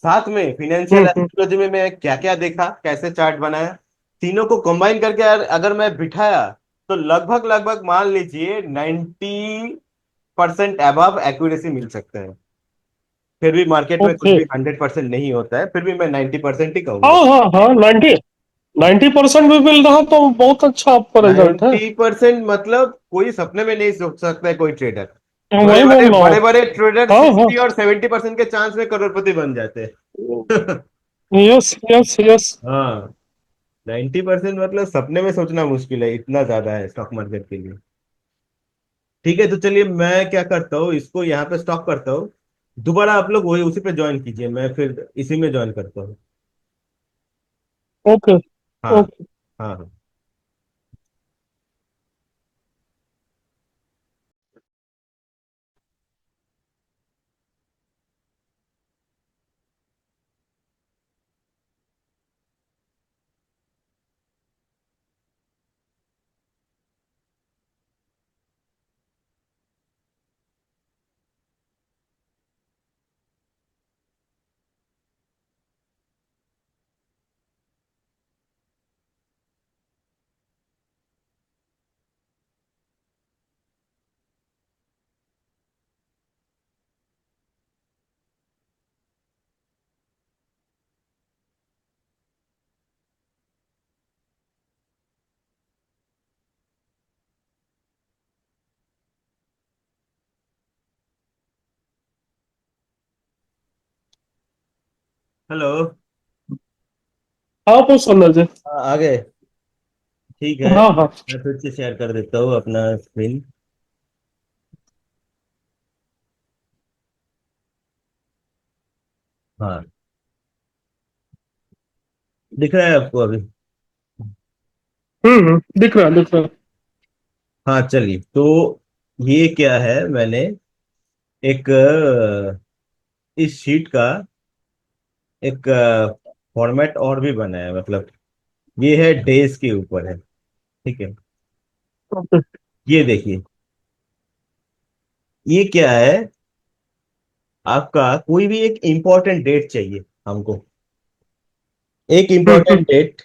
A: साथ में फिनेंशियल
B: हम्म,
A: एस्ट्रोलॉजी में मैं क्या क्या देखा, कैसे चार्ट बनाया, तीनों को कंबाइन करके अगर मैं बिठाया, तो लगभग लगभग मान लीजिए 90% अबव एक्यूरेसी मिल सकता है। फिर भी मार्केट में कुछ
B: ओके।
A: भी 100% नहीं होता है, फिर भी मैं 90% ही
B: हाँ
A: कहूंगा।
B: हाँ हाँ, 90% भी मिल रहा तो बहुत अच्छा आपका रिजल्ट है।
A: 90% मतलब कोई सपने में नहीं सोच सकता है कोई ट्रेडर।
B: तो
A: बड़े
B: वही
A: बड़े
B: बोल रहा
A: बड़े
B: हूँ।
A: बड़े ट्रेडर
B: हाँ हाँ।
A: 60 और 70% के चांस में करोड़पति बन जाते हैं।
B: Yes yes yes.
A: हाँ, 90% मतलब सपने में सोचना मुश्किल है, इतना ज्यादा है स्टॉक मार्केट के लिए। ठीक है, तो चलिए मैं क्या करता हूँ, इसको यहाँ पे स्टॉप करता हूँ। दोबारा आप लोग वही उसी पे ज्वाइन कीजिए, मैं फिर इसी में ज्वाइन करता हूँ।
B: ओके
A: हाँ।
B: ओके।
A: हाँ हाँ। हेलो।
B: हाँ पूछ सुन जी।
A: आ गए। ठीक है,
B: हाँ हाँ।
A: मैं फिर से शेयर कर देता हूँ अपना स्क्रीन। हाँ, दिख रहा है आपको अभी?
B: दिख रहा दिख रहा।
A: हाँ चलिए, तो ये क्या है, मैंने एक इस शीट का एक फॉर्मेट और भी बनाया है, मतलब ये है डेज के ऊपर है। ठीक है,
B: ओके।
A: ये देखिए, ये क्या है, आपका कोई भी एक इंपॉर्टेंट डेट चाहिए हमको, एक इंपॉर्टेंट डेट,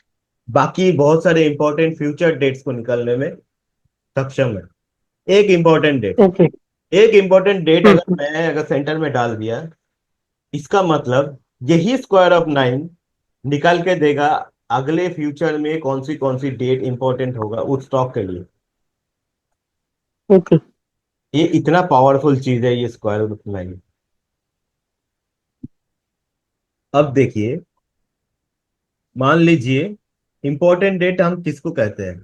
A: बाकी बहुत सारे इंपॉर्टेंट फ्यूचर डेट्स को निकालने में सक्षम है। एक इंपॉर्टेंट डेट,
B: ओके।
A: एक इंपॉर्टेंट डेट अगर मैं अगर सेंटर में डाल दिया, इसका मतलब यही स्क्वायर ऑफ 9 निकाल के देगा अगले फ्यूचर में कौन सी डेट इंपॉर्टेंट होगा उस स्टॉक के लिए।
B: ओके।
A: ये इतना पावरफुल चीज है ये स्क्वायर ऑफ 9। अब देखिए, मान लीजिए इंपॉर्टेंट डेट हम किसको कहते हैं?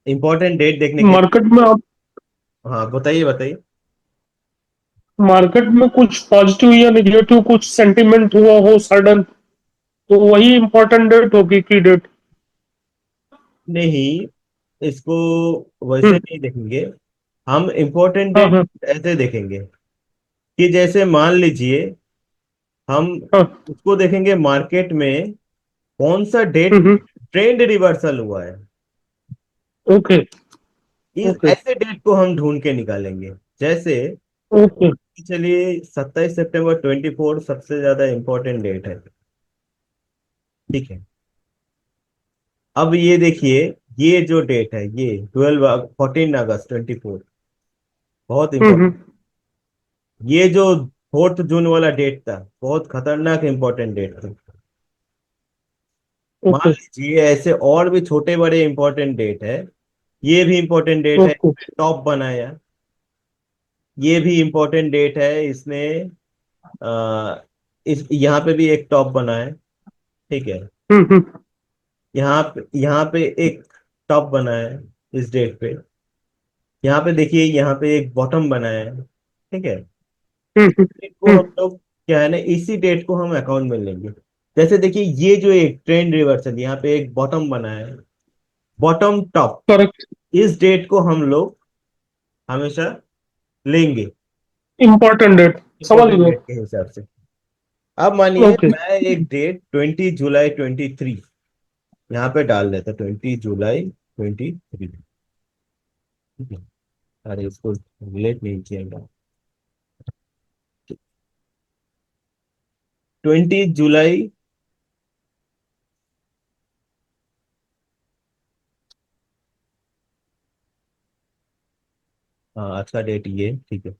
A: इंपॉर्टेंट डेट देखने के,
B: मार्केट में आप,
A: हाँ बताइए बताइए।
B: मार्केट में कुछ पॉजिटिव या निगेटिव कुछ सेंटिमेंट हुआ हो सडन, तो वही इंपॉर्टेंट डेट होगी की डेट।
A: नहीं, इसको वैसे
B: हम्म।
A: नहीं देखेंगे, हम इंपॉर्टेंट
B: हाँ
A: डेट
B: हाँ
A: ऐसे देखेंगे कि जैसे मान लीजिए हम
B: हाँ।
A: उसको देखेंगे मार्केट में कौन सा डेट
B: हम्म।
A: ट्रेंड रिवर्सल हुआ है,
B: ओके
A: इस
B: ओके
A: ऐसे डेट को हम ढूंढ के निकालेंगे। जैसे
B: ओके।
A: चलिए 27 सितंबर 24 सबसे ज्यादा इंपॉर्टेंट डेट है। ठीक है, अब ये देखिए, ये जो डेट है ये 14 अगस्त 24 बहुत
B: हम्म।
A: इंपॉर्टेंट। ये जो 4 जून वाला डेट था बहुत खतरनाक इंपॉर्टेंट डेट था। मान
B: ओके
A: लीजिए ऐसे और भी छोटे बड़े इंपॉर्टेंट डेट है, ये भी इंपॉर्टेंट डेट है,
B: ओके।
A: टॉप बनाया, ये भी इंपॉर्टेंट डेट है, इसने इस यहाँ पे भी एक टॉप बना है। ठीक है,
B: हम्म।
A: यहाँ पे एक टॉप बना है इस डेट पे, यहाँ पे देखिए यहाँ पे एक बॉटम बना है। ठीक है,
B: हम्म।
A: डेट को हम लोग क्या है ना, इसी डेट को हम अकाउंट में लेंगे। जैसे देखिए ये जो एक ट्रेंड रिवर्सल यहाँ पे एक बॉटम बना है, बॉटम टॉप,
B: करेक्ट।
A: इस डेट को हम लोग हमेशा लेंगे
B: इम्पोर्टेंट डेट। समझ
A: इंपॉर्टेंट
B: गए।
A: डेट के हिसाब से। अब मानिए
B: ओके।
A: मैं एक डेट 20 जुलाई 23 यहाँ पे डाल देता, 20 जुलाई 23। ठीक है, अरे इसको रिलेट नहीं किया गया। 20 जुलाई हाँ आज का डेट ये, ठीक है।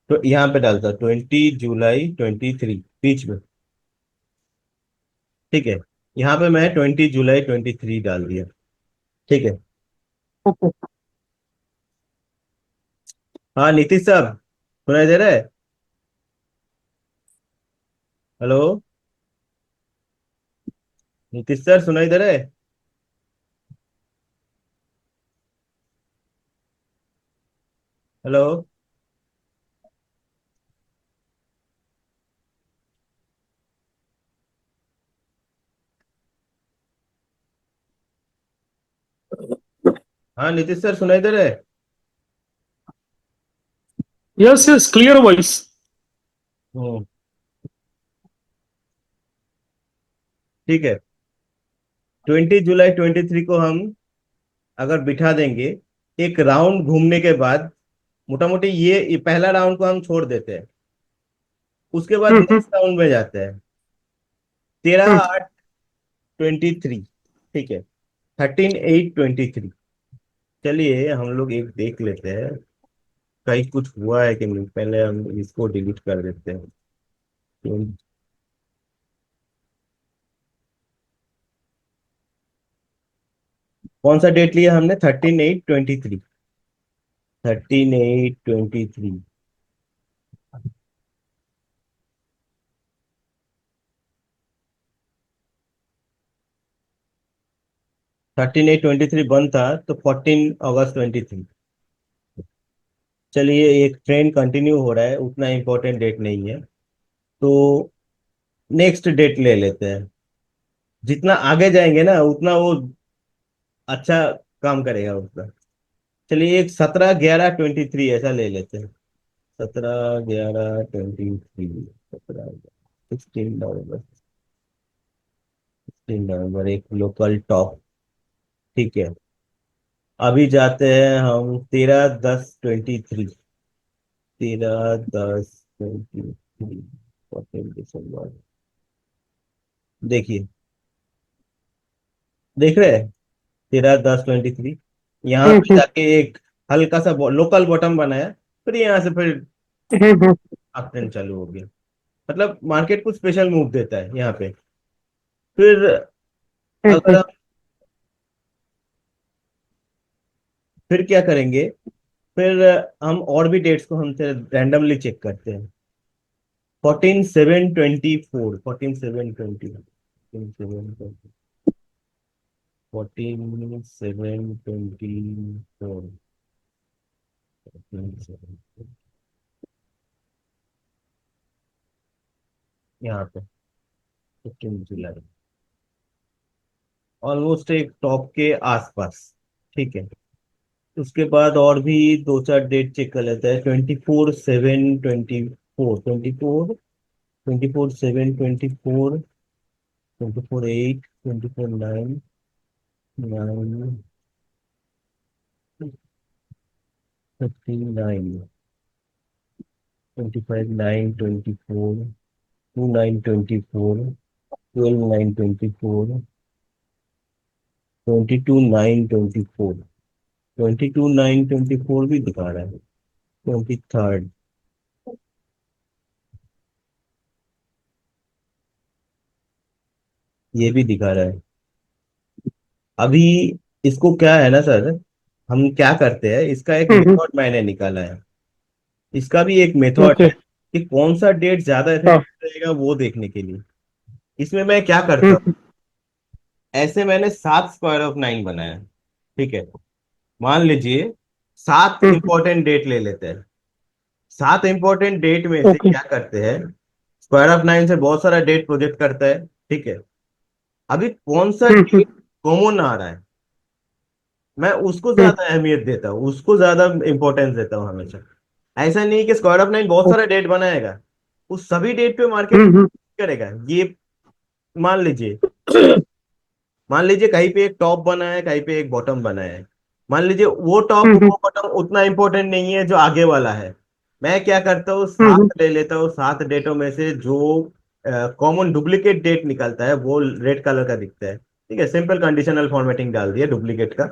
A: तो यहाँ पे डालता 20 जुलाई 23 बीच में, ठीक है। यहाँ पे मैं 20 जुलाई 23 डाल दिया, ठीक है।
B: ओके।
A: हाँ नीतीश साहब, सुनाई दे रहा है? हेलो नीतीश सर, सुनाई दे रहा है? हेलो। हाँ नीतीश सर, सुनाई दे रहा है?
B: Yes yes, clear voice.
A: हम्म, ठीक है। 20 जुलाई 23 को हम अगर बिठा देंगे, एक राउंड घूमने के बाद, मोटा मोटी ये पहला राउंड को हम छोड़ देते हैं। उसके बाद
B: हम्म
A: नेक्स्ट राउंड में जाते हैं। 13/8/23, ठीक है। 13/8/23। चलिए हम लोग एक देख लेते हैं, कहीं कुछ हुआ है कि नहीं। पहले हम इसको डिलीट कर देते हैं। कौन सा डेट लिया हमने? 13/8/23। 13/8/23। 13/8/23 बंद था, तो 14 अगस्त 23। चलिए एक ट्रेंड कंटिन्यू हो रहा है, उतना इम्पोर्टेंट डेट नहीं है, तो नेक्स्ट डेट ले लेते हैं। जितना आगे जाएंगे ना उतना वो अच्छा काम करेगा उसका। चलिए एक 17/11/23 ऐसा ले लेते हैं। 17/11/23। 16 नवंबर, 16 नवंबर एक लोकल टॉप, ठीक है। अभी जाते हैं हम 13/10/23। 13/10/23, 14 दिसंबर। देखिए, देख रहे हैं? 13/10/23, यहाँ पे
B: हम्म
A: जाके एक हल्का सा लोकल बॉटम बनाया, फिर यहाँ से फिर
B: हम्म
A: अप ट्रेंड चालू हो गया। मतलब मार्केट कुछ स्पेशल मूव देता है यहाँ पे। फिर अगर
B: हम्म
A: हम फिर क्या करेंगे? फिर हम और भी डेट्स को हम रैंडमली चेक करते हैं। 14/7/24, 14/7/20, 14/7/24, यहाँ पे 15 जुलाई, ऑलमोस्ट एक टॉप के आसपास, ठीक है। उसके बाद और भी दो चार डेट चेक कर लेते हैं। 24/7/24, 24/7/24, 24/8, 24/9, 9, 59, 25/9/24, 2/9/24, 12/9/24, 22/9/24, 22/9/24 भी दिखा रहा है। 23rd, ये भी दिखा रहा है। अभी इसको क्या है ना सर, हम क्या करते हैं, इसका एक
B: हम्म।
A: मेथड मैंने निकाला है। इसका भी एक मेथड है
B: ओके।
A: कि कौन सा डेट ज्यादा
B: हाँ।
A: इफेक्टिव रहेगा वो देखने के लिए। इसमें मैं क्या करता हूँ,
B: हम्म
A: ऐसे मैंने 7 स्क्वायर ऑफ 9 बनाया, ठीक है। मान लीजिए 7
B: हम्म
A: इंपॉर्टेंट डेट ले लेते हैं। 7 इंपॉर्टेंट डेट में से
B: ओके।
A: क्या करते हैं, स्क्वायर ऑफ 9 से बहुत सारा डेट प्रोजेक्ट करता है, ठीक है। अभी कौन सा
B: हम्म
A: डेट कॉमन आ रहा है, मैं उसको
B: हम्म
A: ज्यादा अहमियत देता हूँ, उसको ज्यादा इंपॉर्टेंस देता हूँ हमेशा। ऐसा नहीं कि स्क्वायर ऑफ 9 बहुत सारा डेट बनाएगा, उस सभी डेट पे मार्केट
B: हम्म
A: करेगा ये। मान लीजिए, मान लीजिए कहीं पे एक टॉप बना है, कहीं पे एक बॉटम बना है। मान लीजिए वो टॉप
B: हम्म
A: वो बॉटम उतना इंपॉर्टेंट नहीं है जो आगे वाला है। मैं क्या करता हूँ,
B: हम्म
A: 7 ले लेता हूँ। 7 डेटों में से जो कॉमन डुप्लीकेट डेट निकलता है वो रेड कलर का दिखता है, ठीक है। सिंपल कंडीशनल फॉर्मेटिंग डाल दिया डुप्लीकेट का।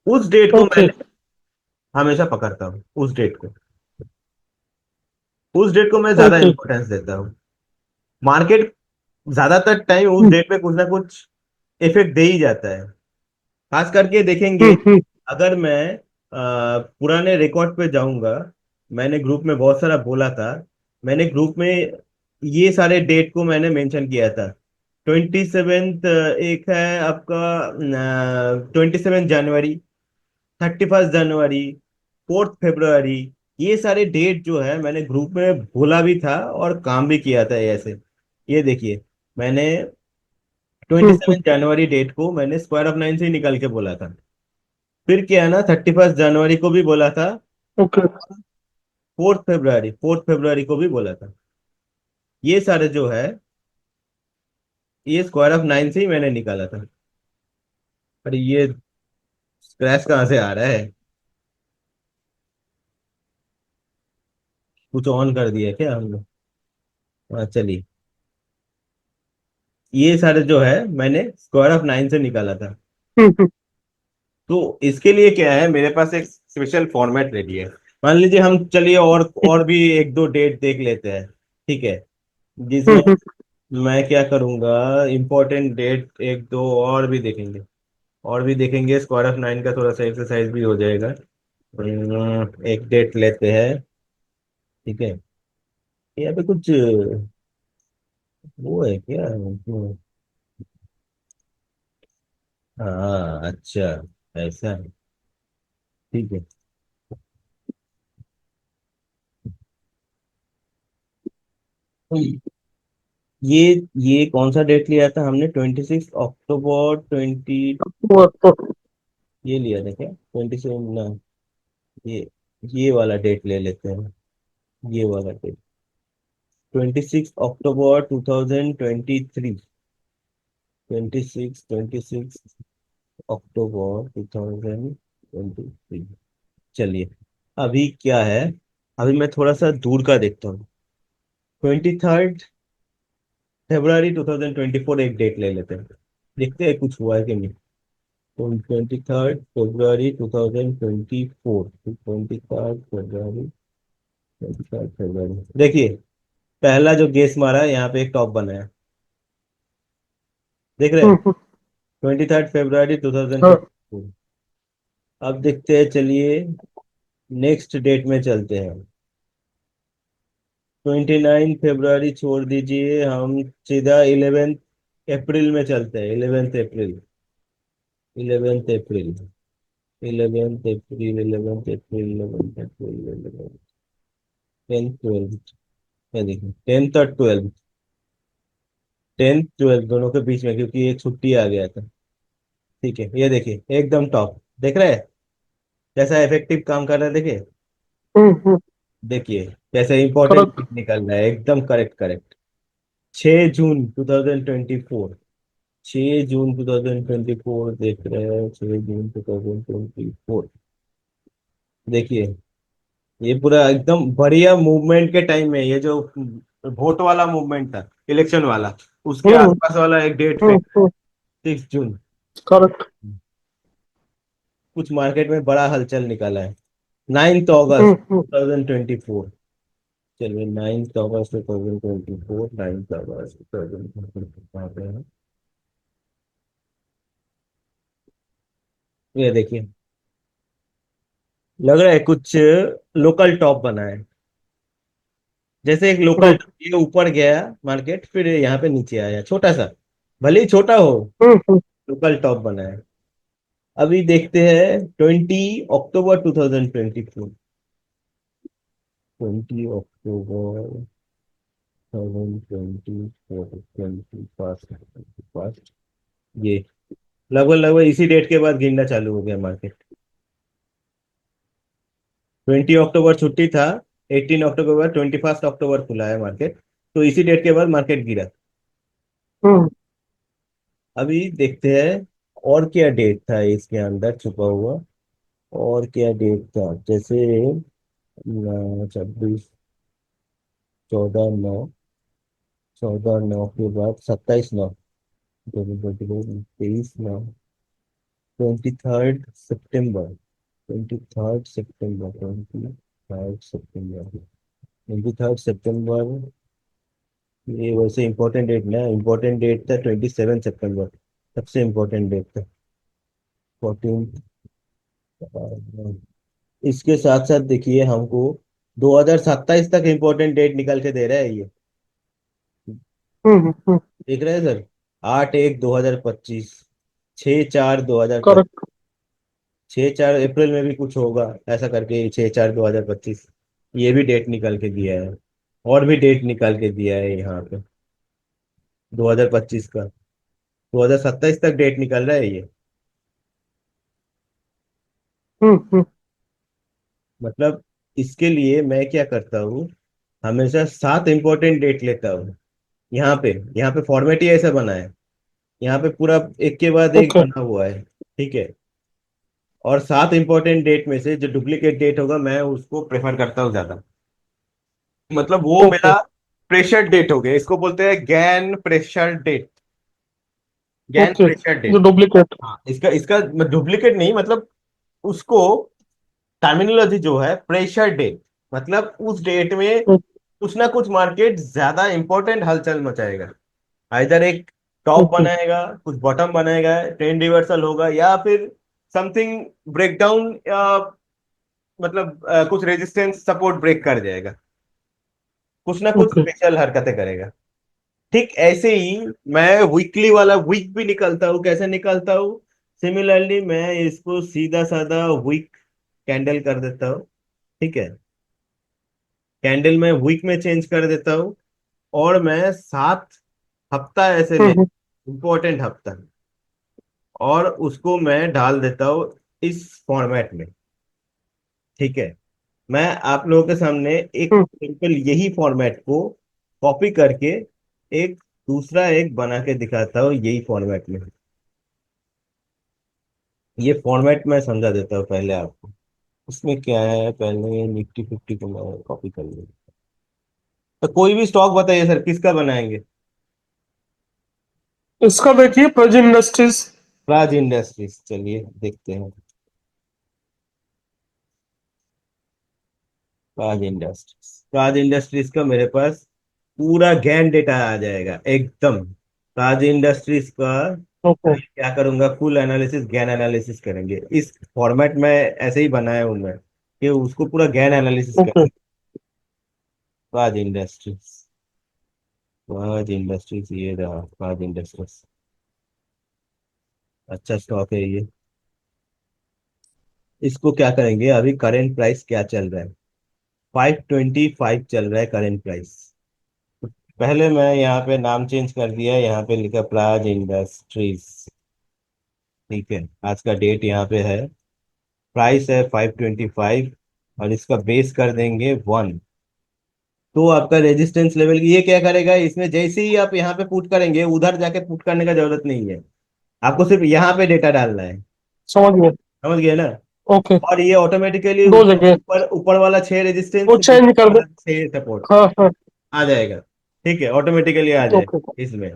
A: उस डेट को मैं
B: ओके।
A: हमेशा पकड़ता हूँ उस डेट को। उस डेट को मैं ज्यादा
B: ओके।
A: इंपॉर्टेंस देता हूँ। मार्केट ज्यादातर टाइम उस डेट पे कुछ ना कुछ इफेक्ट दे ही जाता है। खास करके देखेंगे,
B: हम्म।
A: अगर मैं पुराने रिकॉर्ड पे जाऊंगा, मैंने ग्रुप में बहुत सारा बोला था। मैंने ग्रुप में ये सारे डेट को मैंने मेंशन किया था। 27th एक है आपका, 27 जनवरी, 31 जनवरी, 4th फरवरी। ये सारे डेट जो है मैंने ग्रुप में बोला भी था और काम भी किया था ऐसे। ये देखिए, मैंने ट्वेंटी
B: हम्म।
A: सेवन जनवरी डेट को मैंने स्क्वायर ऑफ 9 से ही निकाल के बोला था। फिर क्या है ना, 31 जनवरी को भी बोला था।
B: ओके।
A: 4th फरवरी को भी बोला था। ये सारे जो है, ये स्क्वायर ऑफ 9 से ही मैंने निकाला था। अरे ये स्क्रैच कहाँ से आ रहा है? कुछ ऑन कर दिया क्या हम लोग? हाँ चलिए। ये सारे जो है मैंने स्क्वायर ऑफ 9 से निकाला था।
B: हम्म।
A: तो इसके लिए क्या है, मेरे पास एक स्पेशल फॉर्मेट रेडी है। मान लीजिए हम, चलिए और भी एक दो डेट देख लेते हैं, ठीक है? जिसमें
B: हम्म।
A: मैं क्या करूंगा, इंपॉर्टेंट डेट एक दो और भी देखेंगे। और भी देखेंगे, स्क्वायर ऑफ 9 का थोड़ा सा एक्सरसाइज भी हो जाएगा। एक डेट लेते हैं, ठीक है? यहाँ पे कुछ वो है क्या? हाँ अच्छा, ऐसा है, ठीक है। तो ये ये कौन सा डेट लिया था हमने? 26 अक्टूबर 20।
B: वो तो।
A: ये लिया था क्या? 27 ना, ये ये वाला डेट ले लेते हैं। ये वाला डेट, 26 अक्टूबर 2023। 26 अक्टूबर 2023। चलिए, अभी क्या है, अभी मैं थोड़ा सा दूर का देखता हूँ। 23 फरवरी 2024 एक डेट ले लेते हैं। देखते हैं कुछ हुआ है कि नहीं। 23 फरवरी 2024, 23 फरवरी, देखिए, पहला जो गेस मारा है यहाँ पे एक टॉप बना है, देख रहे हैं?
B: हम्म।
A: 23 फरवरी 2024।
B: हाँ।
A: अब देखते हैं, चलिए नेक्स्ट डेट में चलते हैं। 29 फरवरी छोड़ दीजिए, हम सीधा 11th अप्रैल में चलते हैं। 11th अप्रैल, 11th अप्रैल, 11th अप्रैल, 11th अप्रैल, 11th अप्रैल, 10th 12th। ये देखिए, 10th और 12th, 10th 12th दोनों के बीच में, क्योंकि एक छुट्टी आ गया था। ठीक है, ये देखिए एकदम टॉप, देख रहे हैं कैसा इफेक्टिव काम कर रहा है? देखिए,
B: हम्म।
A: देखिए कैसे इंपॉर्टेंट
B: करेक्ट।
A: निकल रहा है, एकदम करेक्ट करेक्ट। 6 जून 2024, 6 जून 2024, देख रहे हैं? 6 जून 2024, देखिए, ये पूरा एकदम बढ़िया मूवमेंट के टाइम में, ये जो वोट वाला मूवमेंट था, इलेक्शन वाला, उसके
B: हम्म।
A: आसपास वाला एक डेट पे,
B: हम्म।
A: 6 जून।
B: करेक्ट।
A: कुछ मार्केट में बड़ा हलचल निकाला है। 9th अगस्त
B: हम्म।
A: 2024, चलिए 9th अगस्त 2024, 9th अगस्त 2024, कहाँ पे है? ये देखिए, लग रहा है कुछ लोकल टॉप बना है। जैसे एक लोकल,
B: राइट।
A: ये ऊपर गया मार्केट, फिर यहाँ पे नीचे आया छोटा सा, भले ही छोटा हो,
B: हम्म।
A: लोकल टॉप बना है। अभी देखते हैं 20 अक्टूबर 2024, 20 अक्टूबर 2024, 21st, ये लगभग लगभग इसी डेट के बाद गिरना चालू हो गया मार्केट। 20 अक्टूबर छुट्टी था, 18 अक्टूबर, 21 अक्टूबर खुला है मार्केट, तो इसी डेट के बाद मार्केट गिरा।
B: हम्म।
A: अभी देखते हैं और क्या डेट था इसके अंदर छुपा हुआ। और क्या डेट था, जैसे 26, 14/9, 14/9 के बाद 27/9, 2024, 23/9, 23rd September, 23 सितंबर, 23 सितंबर, 23 सितंबर। ये वैसे इम्पोर्टेंट डेट ना, इम्पोर्टेंट डेट था 27 सितंबर, सबसे इम्पोर्टेंट डेट था। 14। इसके साथ साथ देखिए हमको 2027 तक इम्पोर्टेंट डेट निकल के दे रहा है ये।
B: हम्म।
A: देख रहे हैं सर? 8/1/2025, 6/4/2025,
B: करेक्ट।
A: 6/4 अप्रैल में भी कुछ होगा ऐसा करके, 6/4/2025 ये भी डेट निकल के दिया है। और भी डेट निकाल के दिया है यहाँ पे 2025 का, 2027 तक डेट निकल रहा है ये।
B: हम्म।
A: मतलब इसके लिए मैं क्या करता हूँ, हमेशा 7 इंपॉर्टेंट डेट लेता हूँ। यहाँ पे फॉर्मेट ही ऐसा बना है, यहाँ पे पूरा एक के बाद एक
B: ओके
A: बना हुआ है। ठीक है। और 7 इंपॉर्टेंट डेट में से जो डुप्लीकेट डेट होगा मैं उसको प्रेफर करता हूँ ज्यादा। मतलब वो
B: ओके
A: मेरा प्रेशर डेट हो गया, इसको बोलते हैं gain pressure date. Gain
B: okay.
A: Pressure
B: जो
A: डेट।
B: डुप्लीकेट।
A: हाँ, इसका इसका डुप्लीकेट नहीं, मतलब उसको टर्मिनोलॉजी जो है प्रेशर डेट, मतलब उस डेट में कुछ ना कुछ मार्केट ज्यादा इंपॉर्टेंट हलचल मचाएगा। आइदर एक टॉप
B: ओके
A: बनाएगा, कुछ बॉटम बनाएगा, ट्रेंड रिवर्सल होगा, या फिर समथिंग ब्रेकडाउन, या मतलब कुछ रेजिस्टेंस सपोर्ट ब्रेक कर जाएगा, कुछ ना कुछ
B: ओके
A: स्पेशल हरकतें करेगा। ठीक ऐसे ही मैं वीकली वाला वीक भी निकलता हूँ। कैसे निकलता हूँ? सिमिलरली मैं इसको सीधा साधा वीक कैंडल कर देता हूँ। ठीक है। कैंडल में वीक में चेंज कर देता हूँ, और मैं 7 हफ्ता ऐसे ले,
B: हम्म।
A: इंपॉर्टेंट हफ्ता, और उसको मैं डाल देता हूँ इस फॉर्मेट में। ठीक है। मैं आप लोगों के सामने एक
B: हम्म।
A: सिंपल यही फॉर्मेट को कॉपी करके एक दूसरा एक बना के दिखाता हूँ यही फॉर्मेट में। ये फॉर्मेट मैं समझा देता हूँ पहले आपको। इसमें क्या है, पहले निफ्टी 50 को मैं कॉपी कर लूंगा। तो कोई भी स्टॉक बताइए सर, किसका बनाएंगे?
B: इसका देखिए प्रज इंडस्ट्रीज।
A: प्राज इंडस्ट्रीज, चलिए देखते हैं। प्राज इंडस्ट्रीज का मेरे पास पूरा गैन डेटा आ जाएगा एकदम। प्राज इंडस्ट्रीज का
B: ओके
A: क्या करूंगा, फुल एनालिसिस, गैन एनालिसिस करेंगे। इस फॉर्मेट में ऐसे ही बनाया हूं मैं कि उसको पूरा गैन एनालिसिस कर
B: ओके
A: सकते। प्राज इंडस्ट्रीज, प्राज इंडस्ट्रीज ये रहा प्राज इंडस्ट्रीज। अच्छा स्टॉक है ये। इसको क्या करेंगे, अभी करेंट प्राइस क्या चल रहा है? 525 चल रहा है करेंट प्राइस। पहले मैं यहाँ पे नाम चेंज कर दिया, यहाँ पे लिखा प्राज इंडस्ट्रीज। ठीक है। आज का डेट यहाँ पे है, प्राइस है 525, और इसका बेस कर देंगे 1। तो आपका रेजिस्टेंस लेवल, ये क्या करेगा, इसमें जैसे ही आप यहाँ पे पुट करेंगे, उधर जाके पुट करने का जरूरत नहीं है, आपको सिर्फ यहाँ पे डेटा डालना है।
B: समझ गए।
A: समझ गए ना?
B: ओके
A: और ये ऑटोमेटिकली
B: दो
A: ऊपर
B: जगह
A: ऊपर ऊपर वाला 6
B: वो
A: रेजिस्टेंस, नीचे
B: चेंज कर दे।
A: वाला 6 सपोर्ट
B: हाँ हाँ।
A: आ जाएगा। ठीक है, ऑटोमेटिकली आ
B: ओके
A: जाएगा इसमें।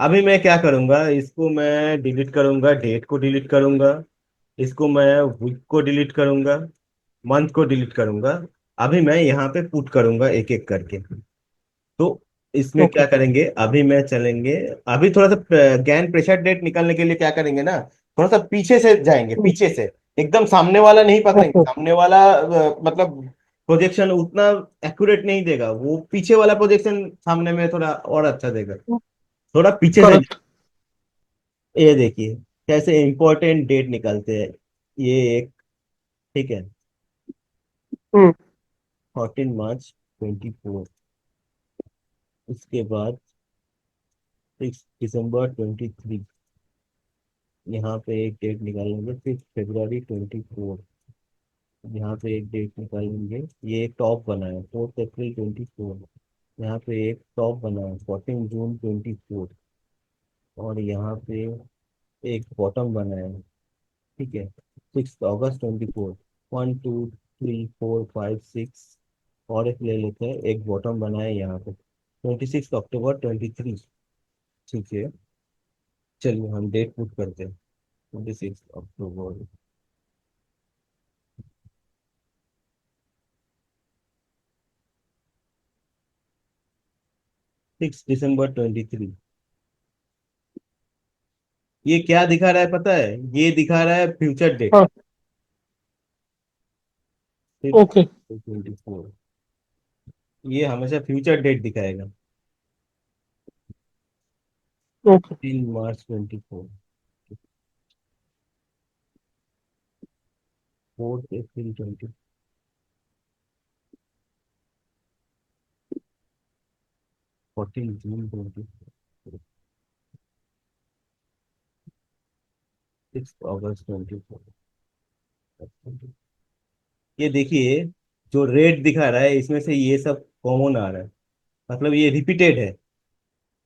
A: अभी मैं क्या करूंगा, इसको मैं डिलीट करूंगा, डेट को डिलीट करूंगा, इसको मैं वीक को डिलीट करूंगा, मंथ को डिलीट करूंगा। अभी मैं यहाँ पे पुट करूंगा एक एक करके। तो इसमें
B: ओके
A: क्या करेंगे, अभी मैं चलेंगे, अभी थोड़ा सा गैन प्रेशर डेट निकालने के लिए क्या करेंगे ना, थोड़ा सा पीछे से जाएंगे, पीछे से। एकदम सामने वाला नहीं पकड़ेंगे,
B: ओके
A: सामने वाला मतलब प्रोजेक्शन उतना एक्यूरेट नहीं देगा, वो पीछे वाला प्रोजेक्शन सामने में थोड़ा और अच्छा देगा। थोड़ा पीछे से।
B: करेक्ट।
A: ये देखिए कैसे इंपॉर्टेंट डेट निकलते हैं ये एक। ठीक है।
B: हम्म।
A: 14 मार्च 24, उसके बाद 6 दिसंबर 23, यहाँ पे एक डेट निकालेंगे, 5 फरवरी 24, यहाँ पे एक डेट निकालेंगे। ये एक टॉप बना है 4 अप्रैल 24, यहाँ पे एक टॉप बना है 14 जून 24, और यहाँ पे एक बॉटम बना है। ठीक है। 6 अगस्त 24, 1 2 3 4 5 6, और एक ले लेते हैं, एक बॉटम बना है यहाँ पे 26 अक्टूबर 23। ठीक है। चलिए हम डेट पुट करते हैं, 26 अक्टूबर। 6 दिसंबर 23। ये क्या दिखा रहा है पता है? ये दिखा रहा है फ्यूचर डेट।
B: हाँ, ओके
A: 24। ये हमेशा फ्यूचर डेट दिखाएगा।
B: ओके
A: 3 मार्च 24। 4 अप्रैल 20। 14 जून 20। 6 अगस्त 24। ये देखिए, जो रेट दिखा रहा है इसमें से ये सब कॉमन आ रहा है, मतलब ये रिपीटेड है।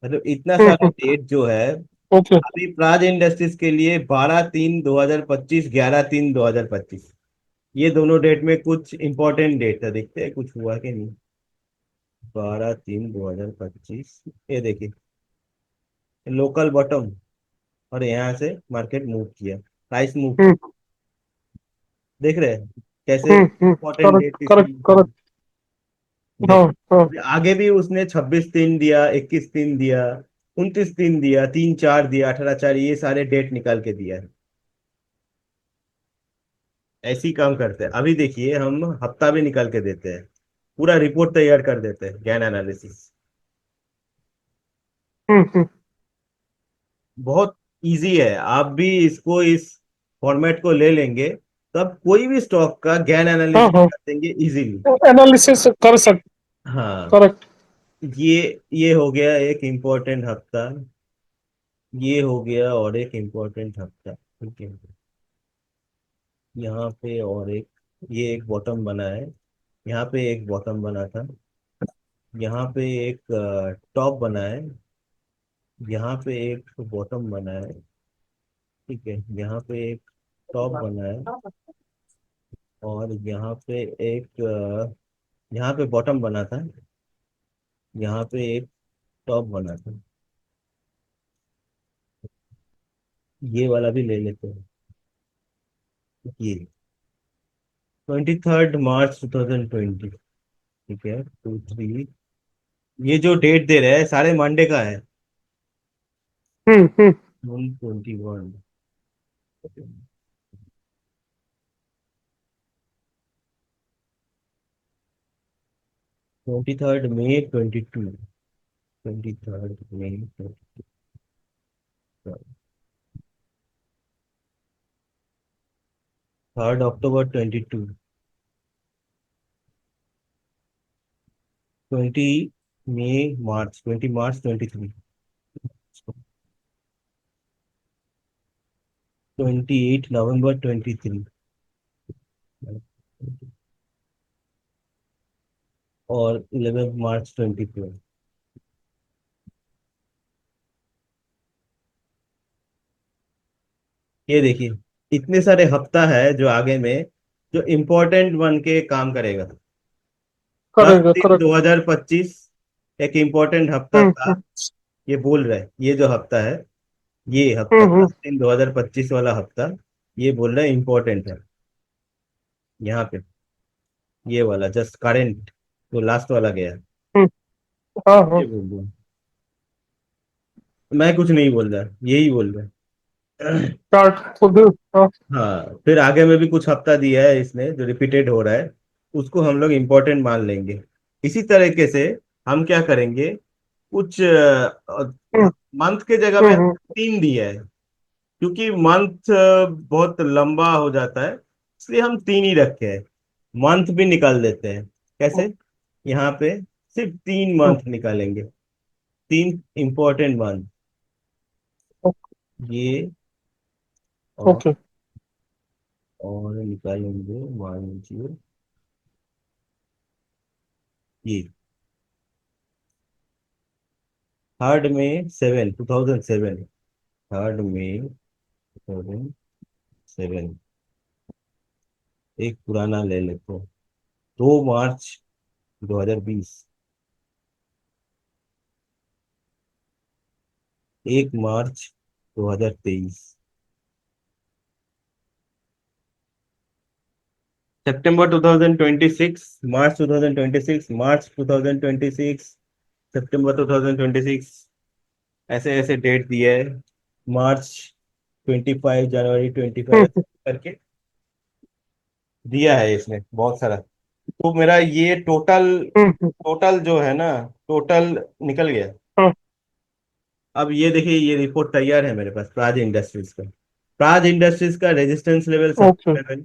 A: मतलब इतना सारा
B: हम्म,
A: डेट जो है।
B: ओके
A: अभी प्राज इंडस्ट्रीज के लिए 12/3/2025, 11/3/2025, ये दोनों डेट में कुछ इंपॉर्टेंट डेट है, देखते हैं कुछ हुआ कि नहीं। 12/3/2025, ये देखिए, लोकल बॉटम, और यहाँ से मार्केट मूव किया, प्राइस मूव किया।
B: हम्म
A: देख रहे हैं कैसे इंपॉर्टेंट
B: करेक्ट
A: डेट
B: करेक्ट
A: इसमें।
B: करेक्ट हाँ
A: देखिए,
B: हाँ
A: आगे भी उसने 26 दिन दिया, 21 दिन दिया, 29 दिन दिया, 3/4 दिया, 18/4, ये सारे डेट निकाल के दिया है। ऐसे ही काम करते हैं। अभी देखिए, हम हफ्ता भी निकाल के देते हैं, पूरा रिपोर्ट तैयार कर देते हैं, गैन एनालिसिस।
B: हम्म।
A: बहुत इजी है, आप भी इसको, इस फॉर्मेट को ले लेंगे तो आप कोई भी स्टॉक का गैन
B: हाँ
A: एनालिसिस
B: हाँ
A: कर देंगे इजीली।
B: एनालिसिस कर सकते,
A: हाँ।
B: करेक्ट
A: ये हो गया एक इम्पोर्टेंट हफ्ता, ये हो गया और एक इम्पोर्टेंट हफ्ता, ठीक है। यहाँ पे और एक, ये एक बॉटम बना है, यहाँ पे एक बॉटम बना था, यहाँ पे एक टॉप बना है, यहाँ पे एक बॉटम बना है, ठीक है, यहाँ पे एक टॉप बना है, और यहाँ पे एक यहाँ पे बॉटम बना था, यहाँ पे एक टॉप बना था। ये वाला भी ले लेते हैं। ये 23rd March 2020, ठीक है, 2 3। ये जो डेट दे रहे हैं सारे मंडे का है।
B: हम्म।
A: 1/21। 23rd May 2022। 23rd May 2022। 3rd October 2022। 20 March 2023। 28 November 2023। और 11 March 2024। ये देखिए, इतने सारे हफ्ता है जो आगे में, जो इम्पोर्टेंट बन के काम करेगा। दस
B: करेगा
A: तीन
B: करेक्ट
A: दो हजार पच्चीस एक इम्पोर्टेंट हफ्ता था।
B: हम्म
A: ये बोल रहे हैं, ये जो हफ्ता है, ये हफ्ता
B: हम्म
A: 10/3/2025 वाला हफ्ता, ये बोल रहे हैं इम्पोर्टेंट है। यहाँ पे ये वाला जस्ट करेंट, जो लास्ट वाला गया,
B: हम्म, हाँ
A: ये
B: हाँ
A: बोल रहा। मैं कुछ नहीं बोल रहा, यही बोल रहा।
B: चार्ट खुद हाँ
A: हाँ, फिर आगे में भी कुछ हफ्ता दिया है इसने जो रिपीटेड हो रहा है, उसको हम लोग इम्पोर्टेंट मान लेंगे। इसी तरीके से हम क्या करेंगे, कुछ
B: हम्म
A: मंथ के जगह में
B: हम्म
A: 3 दिया है, क्योंकि मंथ बहुत लंबा हो जाता है, इसलिए हम 3 ही रखे हैं। मंथ भी निकाल देते हैं। कैसे? यहाँ पे सिर्फ 3 मंथ निकालेंगे, 3 इंपॉर्टेंट मंथ। ये और
B: ओके
A: निकालेंगे, मान लीजिए ये 3rd May 7 2007। 3rd May 2007। एक पुराना ले लेते हैं, 2 मार्च 2020। 1 मार्च 2023। September 2026, March 2026, March 2026, सितंबर 2026, ऐसे ऐसे डेट दिया है, मार्च 25, जनवरी 25
B: हम्म,
A: ऐसे करके दिया है इसमें बहुत सारा। तो मेरा ये टोटल
B: हम्म,
A: टोटल जो है ना, टोटल निकल गया।
B: हाँ,
A: अब ये देखिए, ये रिपोर्ट तैयार है मेरे पास प्राज इंडस्ट्रीज का। प्राज इंडस्ट्रीज का resistance level
B: okay.
A: Support level,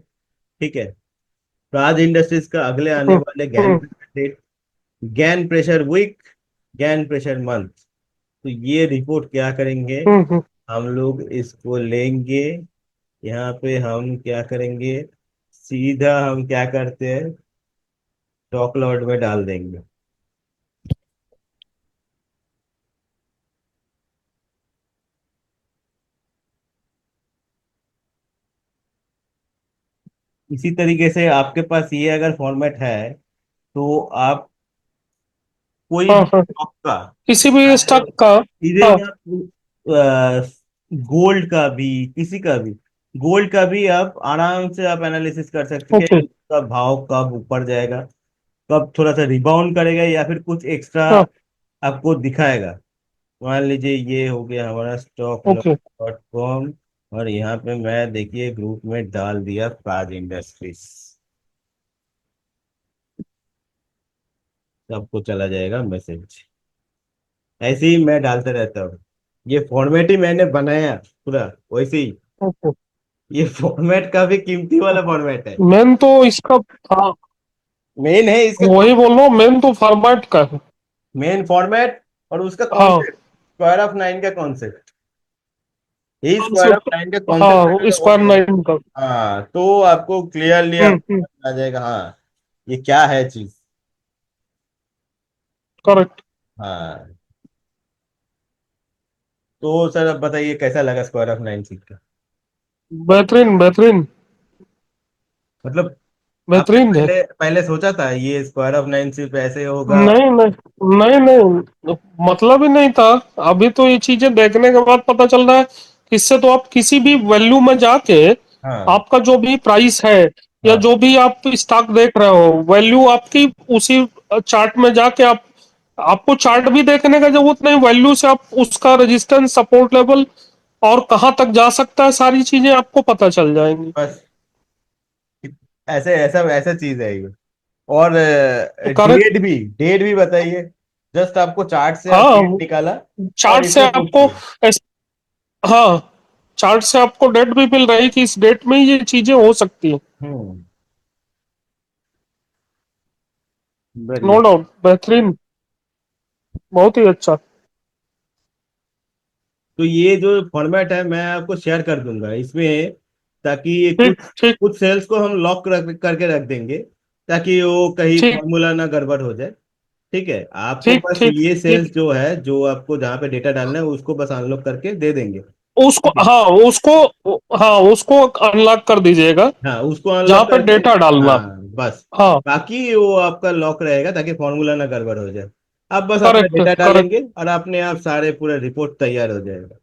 A: ठीक है। प्राज इंडस्ट्रीज का अगले आने
B: हम्म,
A: वाले gain
B: hmm,
A: pressure date, gain pressure week, gain pressure month. तो ये रिपोर्ट क्या करेंगे,
B: हम्म,
A: हम लोग इसको लेंगे, यहाँ पे हम क्या करेंगे, सीधा हम क्या करते हैं, स्टॉक लॉट में डाल देंगे। इसी तरीके से आपके पास ये अगर फॉर्मेट है, तो आप कोई
B: हाँ,
A: भी
B: हाँ,
A: स्टॉक का,
B: किसी भी
A: चाहे
B: स्टॉक का। हाँ,
A: सीधे आप गोल्ड का भी, किसी का भी, गोल्ड का भी आप आराम से आप एनालिसिस कर सकते हैं
B: ओके।
A: कि उसका भाव कब ऊपर जाएगा, कब थोड़ा सा रिबाउंड करेगा, या फिर कुछ एक्स्ट्रा
B: हाँ,
A: आपको दिखाएगा। मान लीजिए ये हो गया हमारा स्टॉक
B: ओके।
A: डॉट कॉम, और यहाँ पे मैं देखिए ग्रुप में डाल दिया प्राज इंडस्ट्रीज, सबको चला जाएगा मैसेज। ऐसे ही मैं डालते रहता हूँ, ये फॉर्मेट ही मैंने बनाया पूरा वैसे ही।
B: ओके।
A: ये फॉर्मेट काफी कीमती वाला फॉर्मेट है,
B: मेन तो इसका, हाँ,
A: मेन है इसका,
B: वही बोल रहा हूँ, मेन तो फॉर्मेट का है।
A: मेन फॉर्मेट और उसका
B: हाँ,
A: कॉन्सेप्ट, स्क्वायर ऑफ नाइन का कॉन्सेप्ट, यही स्क्वायर ऑफ
B: कॉन्सेप्ट।
A: नाइन का कॉन्सेप्ट
B: हाँ,
A: अगर हो
B: स्क्वायर
A: गया,
B: नाइन का।
A: हाँ, तो आपको क्लियरली
B: हम्म,
A: आपको समझ आ जाएगा, हाँ ये क्या है चीज।
B: करेक्ट।
A: हाँ, तो सर अब बताइए कैसा लगा स्क्वायर ऑफ नाइन सीख का।
B: बेहतरीन, बेहतरीन,
A: मतलब आपने
B: बेहतरीन है।
A: पहले पहले सोचा था ये स्क्वायर ऑफ नाइन सिर्फ ऐसे होगा।
B: नहीं, नहीं, नहीं, नहीं, मतलब ही नहीं था। अभी तो ये चीजें देखने के बाद पता चल रहा है कि इससे तो आप किसी भी वैल्यू में जाके
A: हाँ
B: आपका जो भी प्राइस है, या
A: हाँ,
B: जो भी आप स्टॉक देख रहे हो, वैल्यू आपकी उसी चार्ट में जाके आप, आपको चार्ट भी देखने का जरूरत नहीं, वैल्यू से आप उसका रेजिस्टेंस, सपोर्ट लेवल और कहां तक जा सकता है, सारी चीजें आपको पता चल जाएंगी।
A: बस ऐसे ऐसा ऐसा चीज है ये। और
B: करेक्ट।
A: डेट भी बताइए। जस्ट आपको चार्ट से आप डेट
B: हाँ,
A: निकाला और
B: चार्ट से
A: इसमें पुट
B: आपको,
A: किया।
B: हाँ, चार्ट से आपको डेट भी मिल रही है कि इस डेट में ही ये चीजें हो सकती है।
A: हम्म, वेरी
B: नो
A: गुड।
B: डाउट, बेहतरीन, बहुत ही अच्छा।
A: तो ये जो फॉर्मेट है मैं आपको शेयर कर दूंगा इसमें, ताकि कुछ
B: ठीक, ठीक,
A: कुछ सेल्स को हम लॉक करके रख देंगे, ताकि वो कहीं
B: ठीक,
A: फॉर्मूला ना गड़बड़ हो जाए। ठीक है, आपको
B: ठीक,
A: बस
B: ठीक,
A: ये
B: ठीक।
A: सेल्स जो है, जो आपको जहाँ पे डेटा डालना है उसको बस अनलॉक करके दे देंगे।
B: उसको,
A: ठीक है,
B: हाँ, उसको, हाँ, उसको अनलॉक कर दीजिएगा
A: हाँ उसको
B: जहाँ
A: अनलॉक
B: पे
A: करके,
B: डेटा डालना।
A: हाँ बस,
B: हाँ,
A: बाकी वो आपका लॉक रहेगा ताकि फॉर्मूला ना गड़बड़ हो जाए। आप बस अपना
B: करेक्ट,
A: डेटा
B: करेक्ट,
A: डालेंगे और अपने आप सारे पूरा रिपोर्ट तैयार हो जाएगा।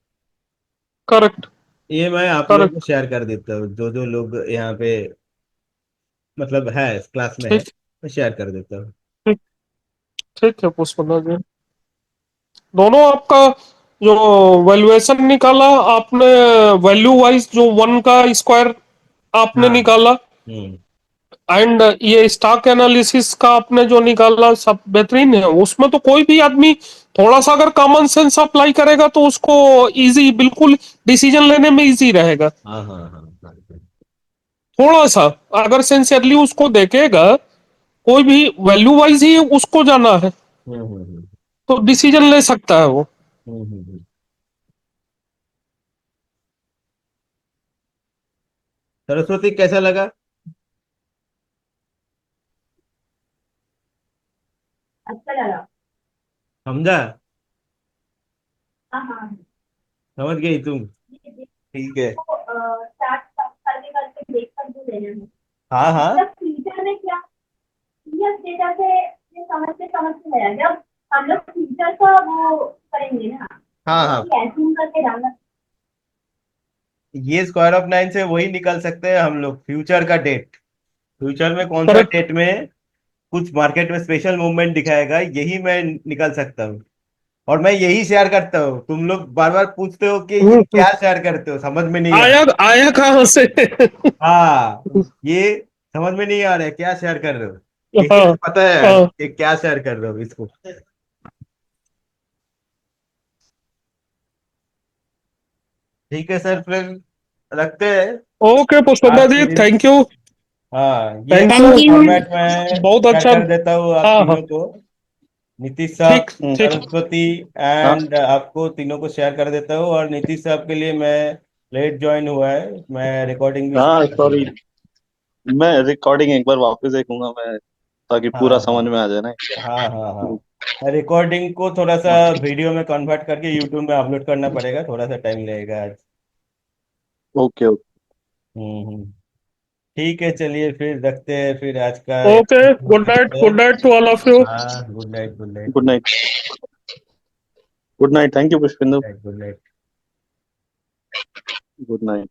B: करेक्ट,
A: ये मैं आप लोगों को
B: करेक्ट।
A: शेयर कर देता हूँ, जो जो लोग यहाँ पे मतलब है इस क्लास में है,
B: ठीक,
A: मैं शेयर कर देता हूँ।
B: ठीक, ठीक है पुष्पना जी। दोनों आपका जो वैल्यूएशन निकाला आपने, वैल्यू वाइज जो वन का स्क्वायर आपने
A: हाँ,
B: निकाला,
A: हम्म,
B: एंड ये स्टॉक एनालिसिस का आपने जो निकाला, सब बेहतरीन है। उसमें तो कोई भी आदमी थोड़ा सा अगर कॉमन सेंस अप्लाई करेगा तो उसको इजी, बिल्कुल डिसीजन लेने में इजी रहेगा।
A: हाँ हाँ हाँ हाँ,
B: थोड़ा सा अगर सिंसियरली उसको देखेगा, कोई भी वैल्यू वाइज ही उसको जाना है,
A: हम्म हम्म हम्म
B: तो डिसीजन ले सकता है वो।
A: हम्म। सरस्वती कैसा लगा?
C: अच्छा लगा।
A: समझा?
C: हाँ हाँ।
A: समझ गई तुम?
C: ये
A: ठीक है।
C: देखो, स्टार्ट करते करते देख कर जो लेना है,
A: हाँ हाँ
C: मतलब फ्यूचर में क्या, ये डेटा से ये समझते हैं जब हम लोग फ्यूचर का वो करेंगे ना,
A: हाँ
C: मतलब
A: हाँ,
C: कि एज्यूम करके डालना।
A: ये स्क्वायर ऑफ नाइन से वही निकल सकते हैं हम लोग, फ्यूचर का डेट, फ्यूचर में कौन सा
B: करेक्ट।
A: डेट में कुछ मार्केट में स्पेशल मूवमेंट दिखाएगा, यही मैं निकल सकता हूँ। और मैं यही शेयर करता हूँ। तुम लोग बार बार पूछते हो कि ये
B: हम्म,
A: क्या शेयर करते हो, समझ में नहीं आ
B: आया
A: रहा।
B: आया कहाँ से?
A: हाँ, ये समझ में नहीं आ रहा है क्या शेयर कर रहे हो। लेकिन
B: हाँ
A: पता है यार
B: हाँ।
A: कि क्या शेयर कर रहे हो इसको। ठीक है सर, फिर रखते हैं
B: ओके पुष्पेंद्र
A: आज के
B: जी,
A: लिए।
B: Thank you.
A: हाँ, ये
B: थैंक
A: वाला
B: यू।
A: फॉर्मेट में
B: बहुत
A: शेयर
B: अच्छा।
A: कर देता हूँ आप
B: हाँ हाँ।
A: तीनों को। नीतीश साहब,
B: ठीक ठीक।
A: सरस्वती
D: हाँ
A: एंड आपको तीनों को शेयर कर देता हूँ। और नीतीश साहब के लिए मैं लेट ज्वाइन हुआ है, मैं रिकॉर्डिंग भी
D: हाँ
A: शेयर कर
D: सॉरी,
A: दूंगा।
D: मैं रिकॉर्डिंग एक बार वापस देखूंगा मैं, ताकि
A: हाँ
D: पूरा
A: हाँ
D: समझ में आ जाए ना।
A: हाँ हाँ हाँ, रिकॉर्डिंग को थोड़ा सा वीडियो में कन्वर्ट करके यूट्यूब में अपलोड करना पड़ेगा, थोड़ा सा टाइम लगेगा आज।
D: Okay okay.
A: हम्म। ठीक है, चलिए फिर रखते हैं फिर आज का
B: okay, good night to all of you.
A: हाँ, good night, good night,
D: good night. Good night, thank you Pushpendra.
A: Good night.
D: Good night.